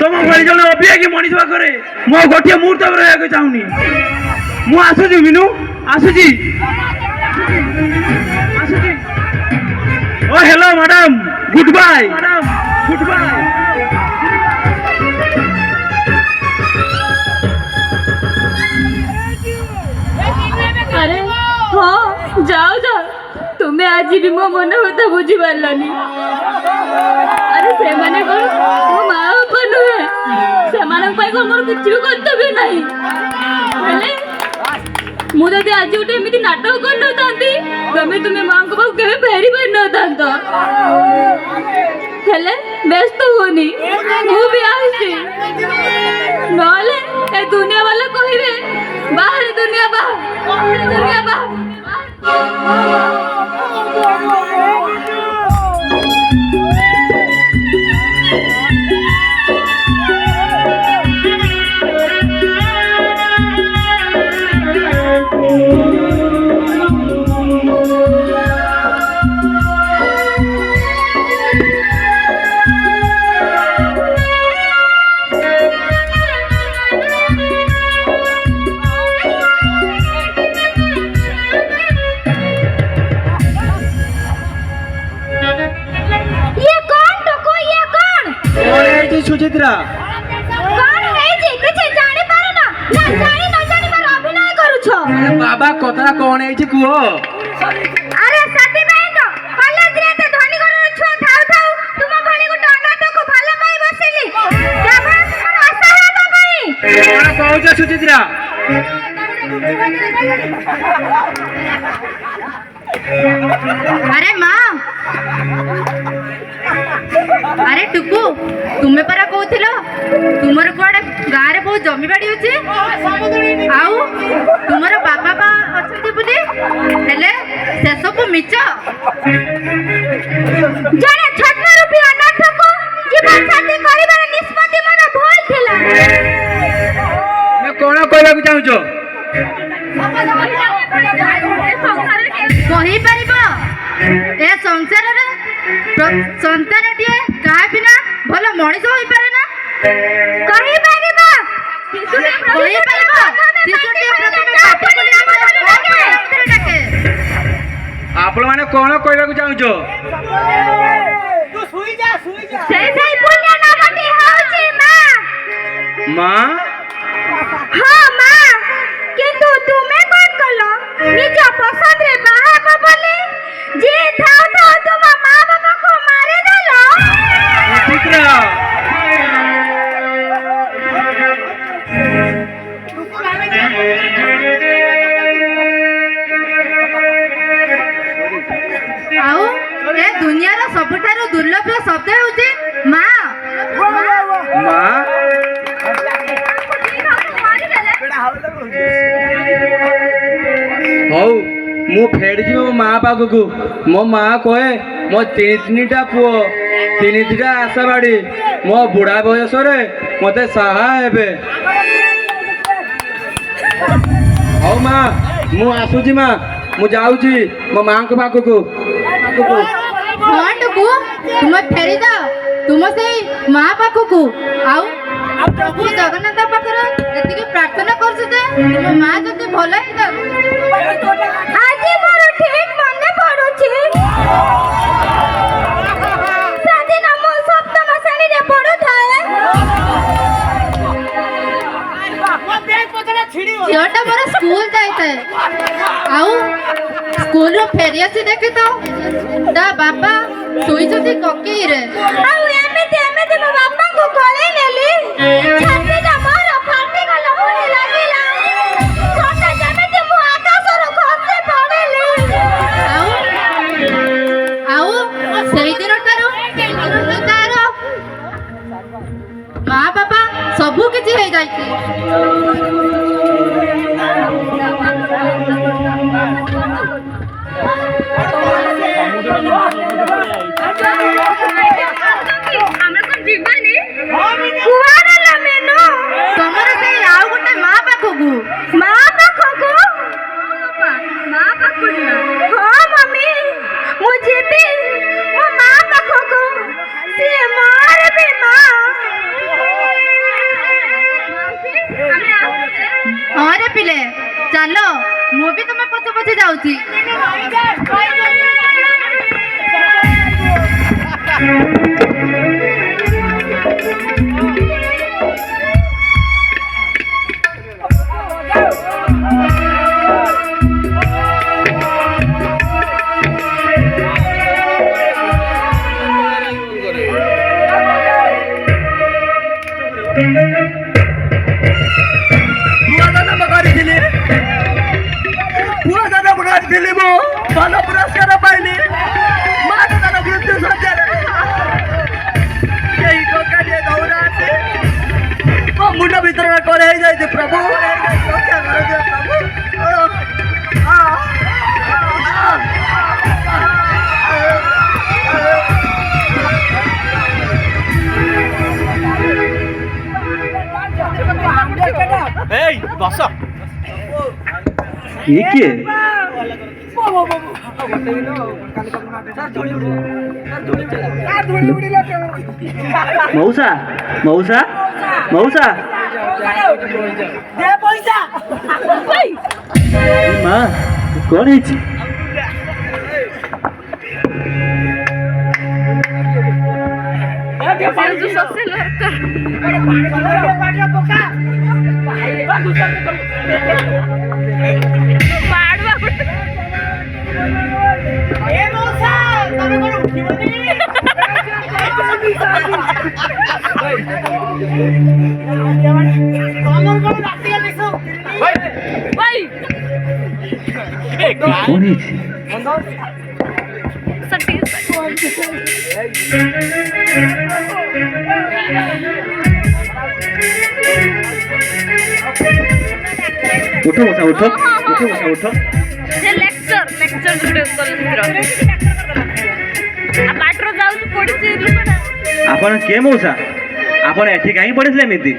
ତମ ଭଳି ଜଣେ ଅବିବେକୀ ମଣିଷ ପାଖରେ ମୁଁ ଆଉ ଗୋଟିଏ ମୁହୂର୍ତ୍ତ ରହିବାକୁ ଚାହୁଁନି। ମୁଁ ଆସୁଛି ମିନୁ ଆସୁଛି। ଓ hello madam good bye good bye. ଆରେ ହଁ ଯାଅ ତୁମେ ଆଜି ବି ମୋ ମନ କଥା ବୁଝିପାରିଲନି। ଆରେ ସେମାନେ କ'ଣ ମୋ ମା ବାପା ନୁହେଁ ସେମାନଙ୍କ ପାଇଁ କ'ଣ ମୋର କିଛି ବି କର୍ତ୍ତବ୍ୟ ନାହିଁ। ହେଲେ ମୁଁ ଯଦି ଆଜି ଗୋଟେ ଏମିତି ନାଟକ କରିନଥାନ୍ତି ତୁମେ ମାଙ୍କ ପାଖକୁ କେବେ ଫେରି ପାରିନଥାନ୍ତ। ହେଲେ ବ୍ୟସ୍ତ ହୁଅନି ମୁଁ ବି ଆସୁଛି ନହେଲେ ଏ ଦୁନିଆ ବାଲା କହିବେ ବାହାରେ ଦୁନିଆ ବାହା। ସୁଚିତ୍ରା ବାବା କଥାଟା କ'ଣ ହେଇଛି କୁହ? ଆରେ ସେଥିପାଇଁ ତ କଲେଜରେ ଏତେ ଧନୀ ଘରର ଛୁଆ ଥାଉ ଥାଉ ତୁମ ଭଳି ଗୋଟେ ଅନାଥକୁ ଭଲ ପାଇ ବସିଲି କେବଳ ତୁମର ଅସହାୟତା ପାଇଁ। କ'ଣ କହୁଛ ସୁଚିତ୍ରା? अरे माँ अरे टुकु तुम्हें परा कहूथिल तुमर कुआडे गाँ रे बहुत जमी बाड़ी अछि आउ तुमर बापा बा अछंती बुली हेले से सब मिछ जने छद्म रूपी अनाथ को जीवन साथी करिबार निष्पत्ति मोर भूल थिला। मैं कोन कहबा चाहू छो? कहि परिबो ए संसार रे संतान टिए काहे बिना भलो मଣିଷ होई पारे ना कहि परिबो कहि परिबो शिशुटी प्रथमे पाप बोली डाके आपण माने कोन कहबा चाहू छो? सेई पुण्य नामटी होची मां मां हां मां किंतु तुमे कोन कलो निज पसंद रे बाहा बोली जे थाओ थाओ तुम मां बाबा को मारे देलो। सुचित्रा आउ ए दुनिया रा सबठारो दुर्लभ शब्द होची मां ଫେରିଯିବି ମୋ ମା ପାଖକୁ। ମୋ ମା କହେ ମୋ ତିନିଟା ପୁଅ ତିନିଟା ଆଶା ବାଡ଼ି ମୋ ବୁଢ଼ା ବୟସରେ ମୋତେ ସାହା ହେବେ। ହଉ ମା ମୁଁ ଆସୁଛି ମା, ମୁଁ ଯାଉଛି ମୋ ମାଙ୍କ ପାଖକୁ। ହଁ ଟୁକୁ ତୁମେ ଫେରିଯାଅ ତୁମ ସେଇ ମା ପାଖକୁ। ଆଉ ପ୍ରଭୁ ଜଗନ୍ନାଥ ପାଖରେ ଏତିକି ପ୍ରାର୍ଥନା କରୁଛୁ ଯେ ତୁମ ମା ଯଦି ଭଲ ହେଇଯାଉ। ଆଜି ମୋର ଠିକ ମନେ ପଡୁଛି ସେଦିନ ମୁଁ ସପ୍ତମ ଶ୍ରେଣୀରେ ପଢୁଥାଏ। ଝିଅଟା ମୋର ସ୍କୁଲ ଯାଇଥାଏ ଆଉ ସ୍କୁଲରୁ ଫେରି ଆସି ଦେଖେ ତ ତା ବାପା ଶୋଇଛନ୍ତି କକେଇରେ। ଆଉ ଏମିତି ମୋ ବାପାଙ୍କୁ କୋଳେଇ ନେଲି। ଛାତିଟା ମୋର ଫାଟିଗଲା ଭଳି ଲାଗିଲା। ସତେ ଯେମିତି ମୁଁ ଆକାଶରୁ ଖସି ପଡ଼ିଲି। ଆଉ ସେଇଦିନଠାରୁ ତାର ମା ବାପା ସବୁ କିଛି ହେଇଯାଇଛି। କୁଆଡ଼େ ଲୋ ମିନୁ? ତମର ସେଇ ଆଉ ଗୋଟେ ମା ପାଖକୁ। ମା ପାଖକୁ? ହଁ ମମି ମୁଁ ଯିବି ମୋ ମା ପାଖକୁ। ସିଏ ମୋର ବି ମା। ହଁ ରେ ପିଲେ ଚାଲ ମୁଁ ବି ତମେ ପଛେ ପଛେ ଯାଉଛି। ପୁଅ ଜନ୍ମ କରିଥିଲି ମୁଁ ଭଲ ପୁରସ୍କାର ପାଇଲି। ମା ତାର ମୃତ୍ୟୁ ଶଯ୍ୟାରେ କେହି ଟଙ୍କାଟିଏ ଦଉନାହାନ୍ତି। ମୋ ମୁଣ୍ଡ ଭିତରେ କଣ ହେଇଯାଇଛି ପ୍ରଭୁ? ରକ୍ଷା କରାଯାଉ ପ୍ରଭୁ। ବସ ଇଏ କିଏ? ମଉସା ମଉସା ମଉସା ମା କଣ ହେଇଛି? କଣ ହେଇଛି? ଉଠ ମଉସା ଉଠ ଉଠ ମଉସା ଉଠ। ଆପଣ କିଏ ମଉସା? ଆପଣ ଏଠି କାହିଁ ପଢିଥିଲେ ଏମିତି?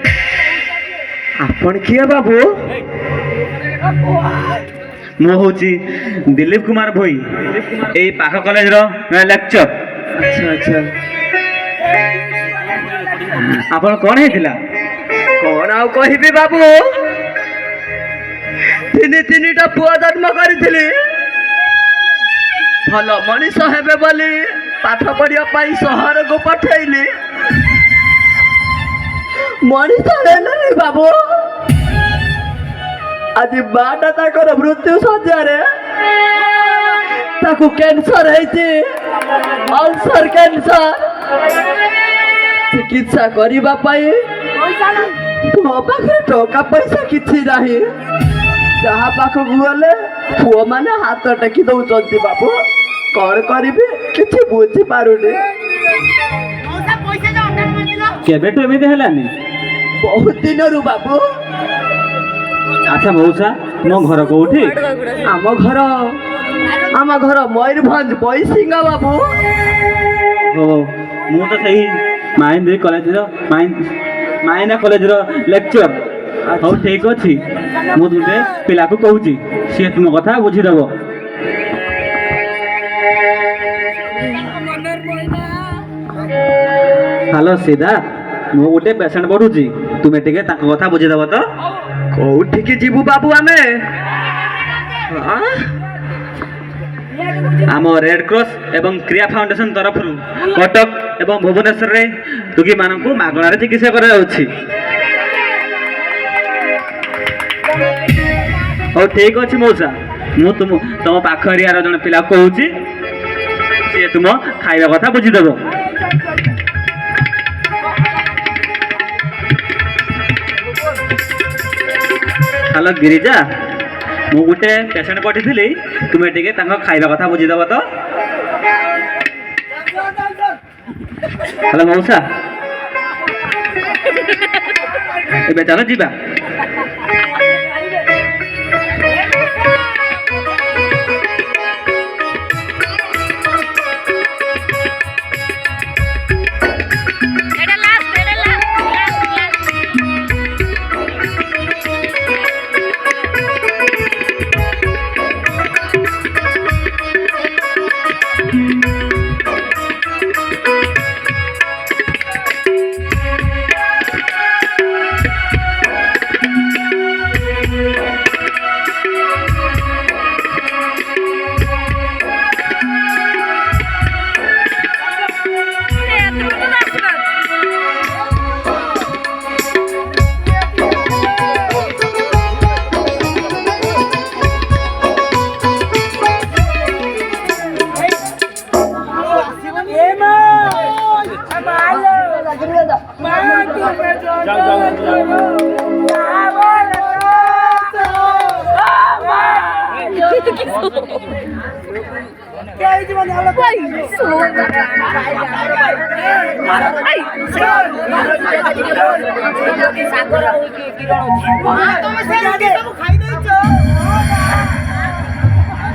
ଆପଣ କିଏ ବାବୁ? ମୁଁ ହଉଛି ଦିଲ୍ଲୀପ କୁମାର ଭୋଇ, ଏଇ ପାଖ କଲେଜର ଲେକ୍ଚର। ଆଚ୍ଛା ଆଚ୍ଛା। ଆପଣ କଣ ହେଇଥିଲା? କଣ ଆଉ କହିବି ବାବୁ, ତିନିଟା ପୁଅ ଜନ୍ମ କରିଥିଲି। ଭଲ ମଣିଷ ହେବେ ବୋଲି ପାଠ ପଢିବା ପାଇଁ ସହରକୁ ପଠେଇଲି। ମଣିଷ ହେଲେନି ବାବୁ। ଆଜି ମାଟା ତାଙ୍କର ମୃତ୍ୟୁ ଶଯ୍ୟାରେ। ତାକୁ କ୍ୟାନ୍ସର ହେଇଛି, ଅଲସର କ୍ୟାନ୍ସର। ଚିକିତ୍ସା କରିବା ପାଇଁ ମୋ ପାଖରେ ଟଙ୍କା ପଇସା କିଛି ନାହିଁ। ଯାହା ପାଖକୁ ଗଲେ ପୁଅମାନେ ହାତ ଟେକି ଦଉଛନ୍ତି ବାବୁ। କଣ କରିବି କିଛି ବୁଝିପାରୁନି। କେବେଠୁ ଏମିତି ହେଲାନି? ବହୁତ ଦିନରୁ ବାବୁ। ଆଚ୍ଛା ମଉସା, ମୋ ଘର କୋଉଠି? ଆମ ଘର ଆମ ଘର ମୟୂରଭଞ୍ଜ ବୈସିଙ୍ଗା ବାବୁ। ଓ ମୁଁ ତ ସେଇ ମାଇନ୍ଦ୍ରୀ କଲେଜର ମାଇନା କଲେଜର ଲେକ୍ଚର। ହଉ ଠିକ୍ ଅଛି, ମୁଁ ଗୋଟେ ପିଲାକୁ କହୁଛି, ସିଏ ତୁମ କଥା ବୁଝିଦେବ। ହ୍ୟାଲୋ ସିଦ୍ଧାର୍ଥ, ମୁଁ ଗୋଟେ ପେସେଣ୍ଟ ପଢ଼ୁଛି, ତୁମେ ଟିକେ ତାଙ୍କ କଥା ବୁଝିଦେବ ତ? କୋଉଠିକି ଯିବୁ ବାବୁ ଆମେ? ଆମ ରେଡ୍ କ୍ରସ୍ ଏବଂ କ୍ରିୟା ଫାଉଣ୍ଡେସନ ତରଫରୁ କଟକ ଏବଂ ଭୁବନେଶ୍ୱରରେ ରୋଗୀମାନଙ୍କୁ ମାଗଣାରେ ଚିକିତ୍ସା କରାଯାଉଛି। ହଉ ଠିକ୍ ଅଛି ମଉସା, ମୁଁ ତମ ପାଖ ଏରିଆର ଜଣେ ପିଲାକୁ କହୁଛି, ସିଏ ତୁମ ଖାଇବା କଥା ବୁଝିଦେବ। ହ୍ୟାଲୋ ଗିରିଜା, ମୁଁ ଗୋଟେ ପେସେଣ୍ଟ ପଠେଇଥିଲି, ତୁମେ ଟିକେ ତାଙ୍କ ଖାଇବା କଥା ବୁଝିଦେବ ତ? ହ୍ୟାଲୋ ମଉସା, ଏବେ ଚାଲ ଯିବା।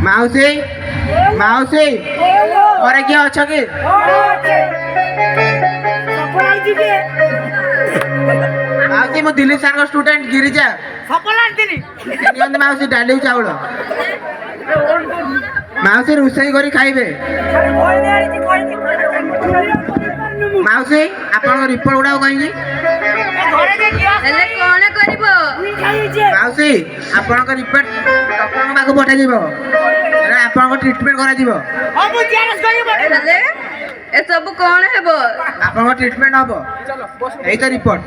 ମାଉସୀ ମାଉସୀ ଘରେ କିଏ ଅଛ କି? ମାଉସୀ ମୁଁ ଦିଲ୍ଲୀ ସାର୍ଙ୍କ ଷ୍ଟୁଡେଣ୍ଟ ଗିରିଜା। ନିଅନ୍ତୁ ମାଉସୀ ଡାଲି ଚାଉଳ। ମାଉସୀ ରୋଷେଇ କରି ଖାଇବେ। ମାଉସୀ ଆପଣଙ୍କ ରିପୋର୍ଟ ଗୁଡାକ କାହିଁକି? ହେଲେ କଣ କରିବ? ମାଉସୀ ଆପଣଙ୍କ ରିପୋର୍ଟ ଡକ୍ଟରଙ୍କ ପାଖକୁ ପଠାଯିବ, ଆପଣଙ୍କ ଟ୍ରିଟମେଣ୍ଟ କରାଯିବ। ହେଲେ ଏସବୁ କଣ ହେବ? ଆପଣଙ୍କ ଟ୍ରିଟମେଣ୍ଟ ହବ। ଏଇ ତ ରିପୋର୍ଟ।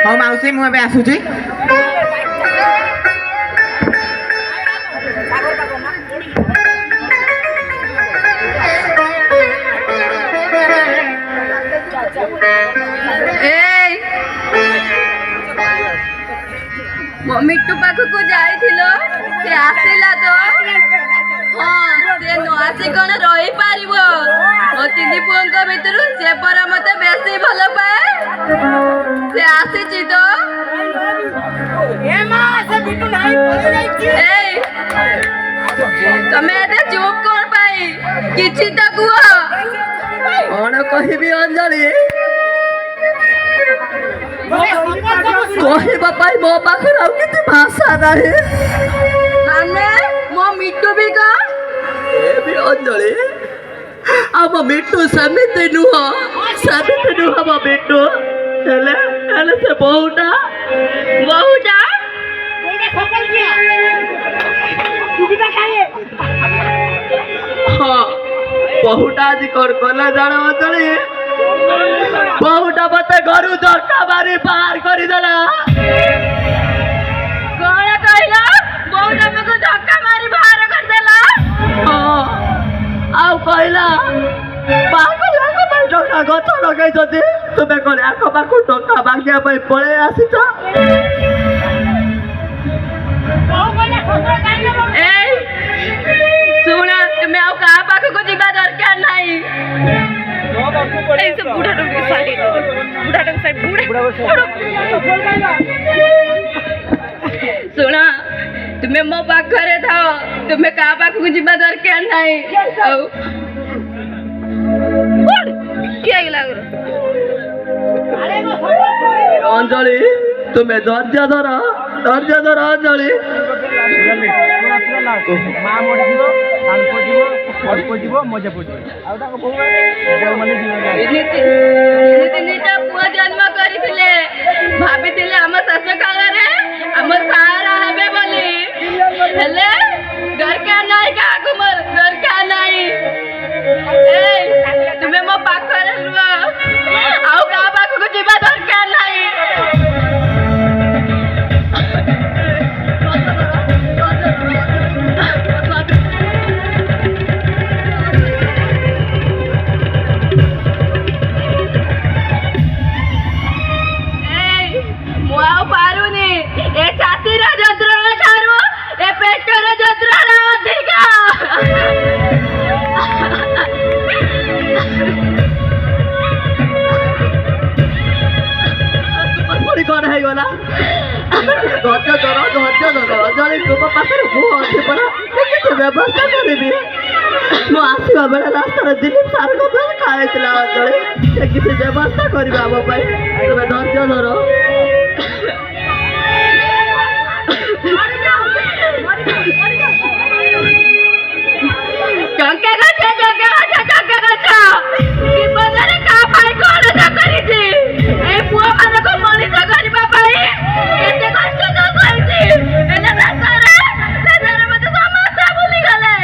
ହଉ ମାଉସୀ ମୁଁ ଏବେ ଆସୁଛି। ମିଟୁ ପାଖକୁ ଯାଇଥିଲ, ସେ ଆସିଲା ତ? ହଁ, ସେ ନ ଆସି କଣ ରହିପାରିବ? ମୋ ତିନି ପୁଅଙ୍କ ଭିତରୁ ସେ ପରା ମତେ ବେଶୀ ଭଲ ପାଏ। ସେ ଆସିଛି ତ? ତମେ ଏତେ ଚୁପ୍ କଣ ପାଇଁ? କିଛି ତ କୁହ। କଣ କହିବି ଅଞ୍ଜଳି? କହିବା ପାଇଁ ମୋ ପାଖରେ ଆଉ କିଛି ଭାଷା ନାହିଁ। ମାନେ ମୋ ମିଟୁ ବି କଣ? ଅଞ୍ଜଳି, ଆମ ମିଟୁ ସେମିତି ନୁହଁ, ସେମିତି ନୁହଁ ମୋ ମିଟୁ। ହେଲେ ହେଲେ ସେ ବୋହୁଟା ହଁ, ବୋହୁଟା ଆଜି କଣ କଲା ଜାଣ ଅଞ୍ଜଳି? ବୋହୁଟା ମତେ ଘରୁ ଧକ୍କା ମାରି ବାହାର କରିଦେଲା। କଣ କହିଲ? ବୋଉ ତମକୁ ଧକ୍କା ମାରି ବାହାର କରିଦେଲା? ଆଉ କହିଲା ପାଖ ପାଇଁ ଟଙ୍କା ଗଛ ଲଗେଇଛନ୍ତି, ତୁମେ କଣ ଆଖ ପାଖକୁ ଟଙ୍କା ମାଗିବା ପାଇଁ ପଳେଇ ଆସିଛ? ଏଇ ଶୁଣ, ତୁମେ ଆଉ କାହା ପାଖକୁ ଯିବା ଦରକାର ନାହିଁ। ବୁଢା ତୁମେ କାହା ପାଖକୁ ଯିବା ଦରକାର ନାହିଁ। ଆଉ କିଏ ଆଇଲା ଅଞ୍ଜଳି ତୁମେ ଧୈର୍ଯ୍ୟ ଧର ଅଞ୍ଜଳି। ମା ମରିଯିବ, ସାନ ଯିବ, ଅଳ୍ପ ଯିବ, ମଜା ପଡ଼ିଯିବ। ଆଉ ତାଙ୍କ ବୋଉ ମାନେ ତିନିଟା ପୁଅ ଜନ୍ମ କରିଥିଲେ, ଭାବିଥିଲେ ଆମ ଶାଶୁ କାଳରେ ଆମ ସାରା ହେବେ ବୋଲି, ହେଲେ ଦରକାର ନାହିଁ କାହାକୁ, ମୋର ଦରକାର ନାହିଁ। ତୁମେ ମୋ ପାଖରେ ରୁହ, ଆଉ କାହା ପାଖକୁ ଯିବା ଦରକାର ନାହିଁ। ମୁଁ ଆଉ ପାରୁନି, ଏ ଛାତିର ଯନ୍ତ୍ରଣା ଠାରୁ ଏ ପେଟର ଯନ୍ତ୍ରଣା ଅଧିକା। କଣ ହେଇଗଲା? ଧୈର୍ଯ୍ୟ ଧର ଅଞ୍ଜଳି, ତୁମ ପାଖରେ ମୁଁ ଅଛି ପରା, କିଛି ବ୍ୟବସ୍ଥା କରିବି। ମୁଁ ଆସିବା ବେଳେ ରାସ୍ତାରେ ଦିଲ୍ଲୀପ ସାର୍ଙ୍କ ଦ୍ୱାରା ଖାଇଥିଲା ଅଞ୍ଜଳି, ସେ କିଛି ବ୍ୟବସ୍ଥା କରିବେ ଆମ ପାଇଁ, ତୁମେ ଧୈର୍ଯ୍ୟ ଧର। ଟଙ୍କା ଗଛ ଜୀବନରେ କାହା ପାଇଁ କଣ ନ କରିଛି? ଏଇ ପୁଅ ମାନଙ୍କୁ ମଣିଷ କରିବା ପାଇଁ କେତେ କଷ୍ଟ ନ କରିଛି, ହେଲେ ଶେଷରେ ମତେ ସମସ୍ତେ ଭୁଲିଗଲେ।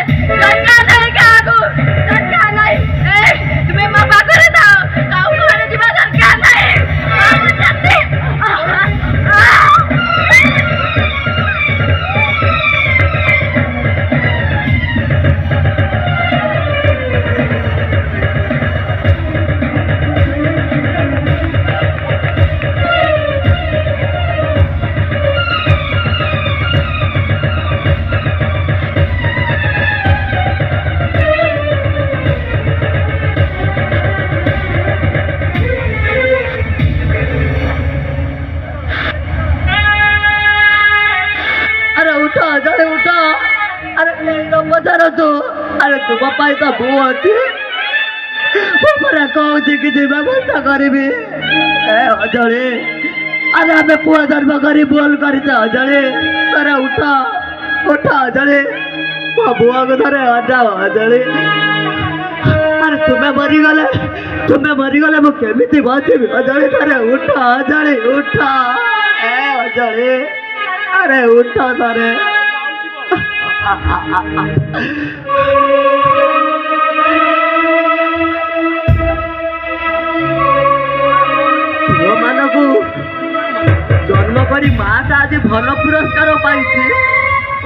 ଦରକାର ନାହିଁ କାହାକୁ, ଦରକାର ନାହିଁ। ତୁମେ ମୋ ପାଖରେ ଥାଅ, ଆଉ କୁଆଡେ ଯିବା ଦରକାର ନାହିଁ। अरे तुम पाई तो बो अच्छी कौन किसी व्यवस्था करी अजड़े। अरे आम पुआ धर्म करी बोल कर अजड़े, अरे उठ अजड़े, मो बुआ को धरे हटाओ अजड़े। अरे तुम्हें मरीगले मु केमिति बचीबी अजड़े, अरे उठ अजड़े उठ अजड़े, अरे उठ धरे। ମାନଙ୍କୁ ଜନ୍ମ କରି ମାଟା ଆଜି ଭଲ ପୁରସ୍କାର ପାଇଛି।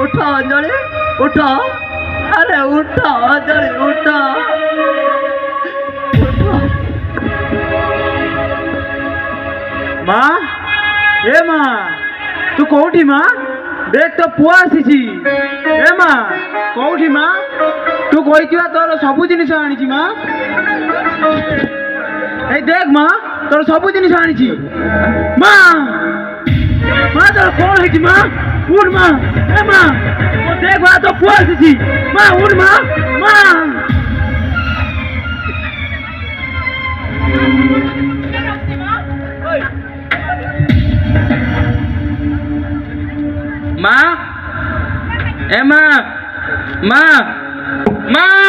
ଉଠ ଅଞ୍ଜଳି ଉଠ, ଆରେ ଉଠ ଅଞ୍ଜଳି ଉଠ। ମା, ଏ ମା, ତୁ କୋଉଠି ମା? देख तो पुआ आसी ए माँ कौटी माँ तू कही तोर सब जिन आनी माँ ए देख माँ तोर सब जिन आनी माँ माँ तोर कौन है माँ उठ माँ ए माँ देख माँ तो पुआ आसी माँ उठ माँ माँ माँ ए माँ माँ माँ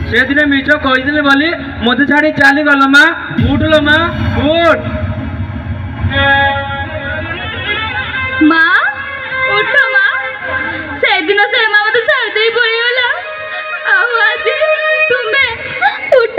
से दिन मिछ कही बोली मत छाड़ी चली गल माँ उठ लो माँ उठ माँ उठ माँ से दिन से माँ मत छाड़ दे पड़ीगला आज तुम्हें उठ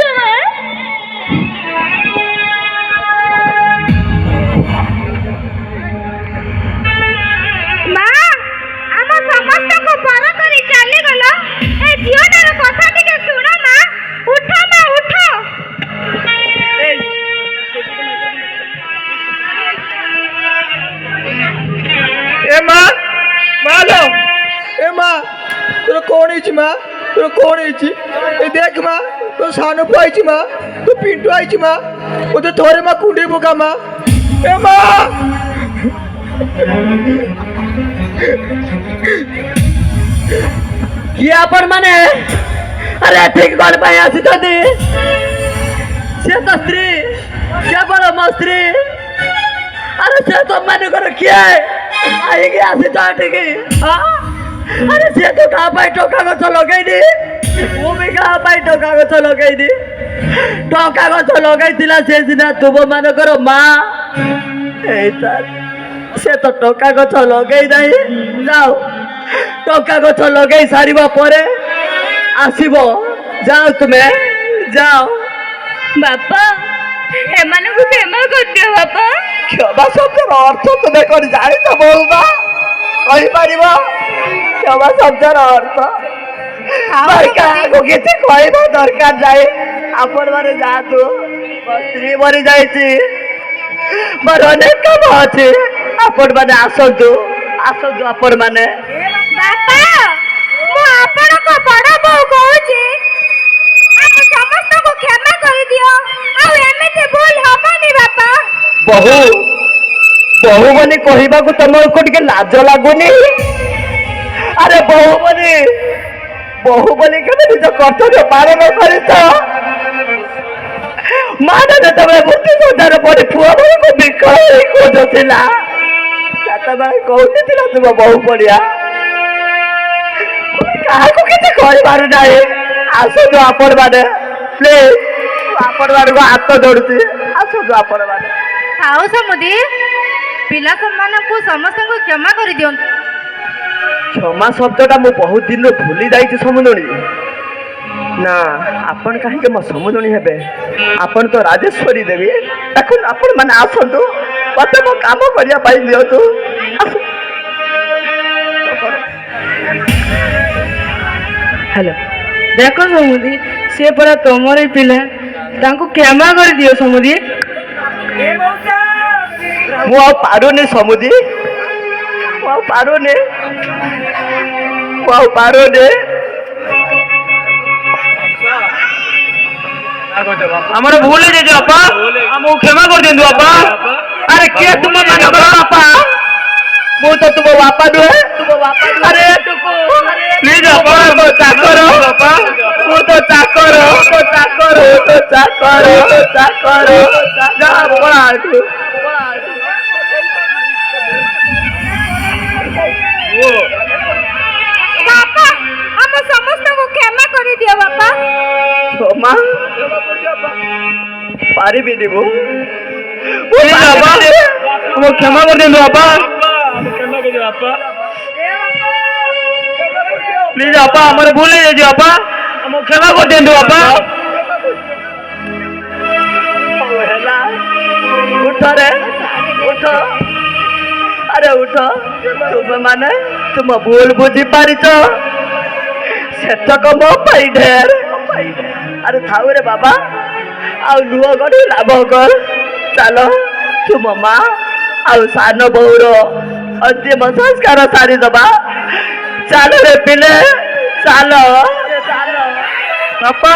माँ तो कौन है देख माँ तो सानू आई माँ तो पिंटू आई माँ वो तो थोड़े माँ कुंडी बुका माँ ए माँ କିଏ ଆପଣ ମାନେ? ଆରେ ଠିକ କଣ ପାଇଁ ଆସିଛନ୍ତି? ସେ ତ ସ୍ତ୍ରୀ, କେବଳ ମୋ ସ୍ତ୍ରୀ। ଆରେ ସେ ତମମାନଙ୍କର କିଏ? କାହିଁକି ଆସିଛ ଏଠିକି? ଆରେ ସିଏ ତ କାହା ପାଇଁ ଟଙ୍କା ଗଛ ଲଗେଇନି, ମୁଁ ବି କାହା ପାଇଁ ଟଙ୍କା ଗଛ ଲଗେଇନି। ଟଙ୍କା ଗଛ ଲଗେଇଥିଲା ସେ ସିନା ତୁମମାନଙ୍କର ମା। ଏଇଟା ସେ ତ ଟଙ୍କା ଗଛ ଲଗେଇ ନାହିଁ। ଯାଅ, ଟଙ୍କା ଗଛ ଲଗେଇ ସାରିବା ପରେ ଆସିବ। ଯାଅ ତୁମେ, ଯାଅ। ବାପା ଏମାନଙ୍କୁ କ୍ଷମା କରିଦିଅ ବାପା। କ୍ଷମା ଶବ୍ଦର ଅର୍ଥ ତୁମେ କ'ଣ ଜାଣିଛ ବୋଉମା? କହିପାରିବ କ୍ଷମା ଶବ୍ଦର ଅର୍ଥ? କାହାକୁ କିଛି କହିବା ଦରକାର ନାହିଁ। ଆପଣମାନେ ଯାଆନ୍ତୁ, ମୋ ସ୍ତ୍ରୀ ମରିଯାଇଛି, ମୋର ଅନେକ କାମ ଅଛି। ଆପଣମାନେ ଆସନ୍ତୁ, ଆସନ୍ତୁ ଆପଣମାନେ। ବାପା, ମୁଁ ଆପଣଙ୍କ ବଡ଼ ବୋଉ କହୁଛି, ଆମ ସମସ୍ତଙ୍କୁ କ୍ଷମା କରିଦିଅ। ଆଉ ଏମିତି ଭୁଲ ହବନି ବାପା। ବୋହୁ, ବୋହୁ ବୋଲି କହିବାକୁ ତମକୁ ଟିକେ ଲାଜ ଲାଗୁନି? ଆରେ ବୋହୁ ବୋଲି କେବେ ନିଜ କର୍ତ୍ତବ୍ୟ ପାଳନ କରିଛ? ମାନେ ଯେତେବେଳେ ମୃତ୍ୟୁ ସନ୍ଧାନ ପରେ ପୁଅ ମାନଙ୍କୁ ବିକଳ ହେଇ ଖୋଜୁଥିଲା, ସେତେବେଳେ କୋଉଠି ଥିଲା ତୁମ ବୋହୁ ପଡ଼ିଆ? କାହାକୁ କିଛି କରିପାରୁ ନାହିଁ। ଆସନ୍ତୁ ଆପଣମାନେ, ପ୍ଲିଜ, ଆପଣମାନଙ୍କୁ ହାତ ଯୋଡୁଛି, ଆସନ୍ତୁ ଆପଣମାନେ। ଆଉ ସମୁଦି ପିଲାମାନଙ୍କୁ ସମସ୍ତଙ୍କୁ କ୍ଷମା କରିଦିଅନ୍ତୁ। କ୍ଷମା ଶବ୍ଦଟା ମୁଁ ବହୁତ ଦିନରୁ ଭୁଲି ଯାଇଛି ସମୁଦୁଣୀ। ନା, ଆପଣ କାହିଁକି ମୋ ସମୁଦୁଣୀ ହେବେ? ଆପଣ ତ ରାଜେଶ୍ୱରୀ ଦେବୀ। ଦେଖନ୍ତୁ, ଆପଣମାନେ ଆସନ୍ତୁ, ମତେ ମୋ କାମ କରିବା ପାଇଁ ଦିଅନ୍ତୁ। ହ୍ୟାଲୋ, ଦେଖ ସମୁଦି, ସିଏ ପରା ତମର ପିଲା, ତାଙ୍କୁ କ୍ଷମା କରିଦିଅ ସମୁଦି। ମୁଁ ଆଉ ପାରୁନି ସମୁଦି, ମୁଁ ଆଉ ପାରୁନି, ମୁଁ ଆଉ ପାରୁନି। ଆମର ଭୁଲ ହେଇଯାଇଛି ବାପା, ଆମକୁ କ୍ଷମା କରିଦିଅନ୍ତୁ ବାପା। ଆରେ କିଏ ତୁମ ମାନଙ୍କର ବାପା? ମୁଁ ତ ତୁମ ବାପା ନୁହେଁ। ଆରେ ଟୁକୁ, ପ୍ଲିଜ ବାପା, ମୁଁ ତ ଚାକର, ମୁଁ ତ ଚାକର, ତ ଚାକର, ତ ଚାକର, ତ ଚାକର। ଯା ପଳା ଏଠୁ। ବାପା, ଆମ ସମସ୍ତଙ୍କୁ କ୍ଷମା କରିଦିଅ ବାପା। କ୍ଷମା ପାରିବିନି ମୁଁ। ଆମକୁ କ୍ଷମା କରିଦିଅନ୍ତୁ ବାପା। ପ୍ଲିଜ ବାପା, ଆମର ଭୁଲ ହେଇଯାଇଛି ବାପା, ଆମକୁ କ୍ଷମା କରିଦିଅନ୍ତୁ ବାପା। ହେଲା, ଉଠ ରେ, ଉଠ। ଆରେ ଉଠ, ତୁମେ ମାନେ ତୁମ ଭୁଲ ବୁଝି ପାରିଛ, ସେତକ ମୋ ପାଇଁ ଢେର। ଆରେ ଥାଉ ରେ ବାବା, ଆଉ ଲୁହ ଗଢି ଲାଭ କର। ଚାଲ, ତୁମ ମା ଆଉ ସାନ ବୋଉର ଅନ୍ତିମ ସଂସ୍କାର ସାରିଦବା। ଚାଲ ରେ ପିଲେ, ଚାଲ। ବାପା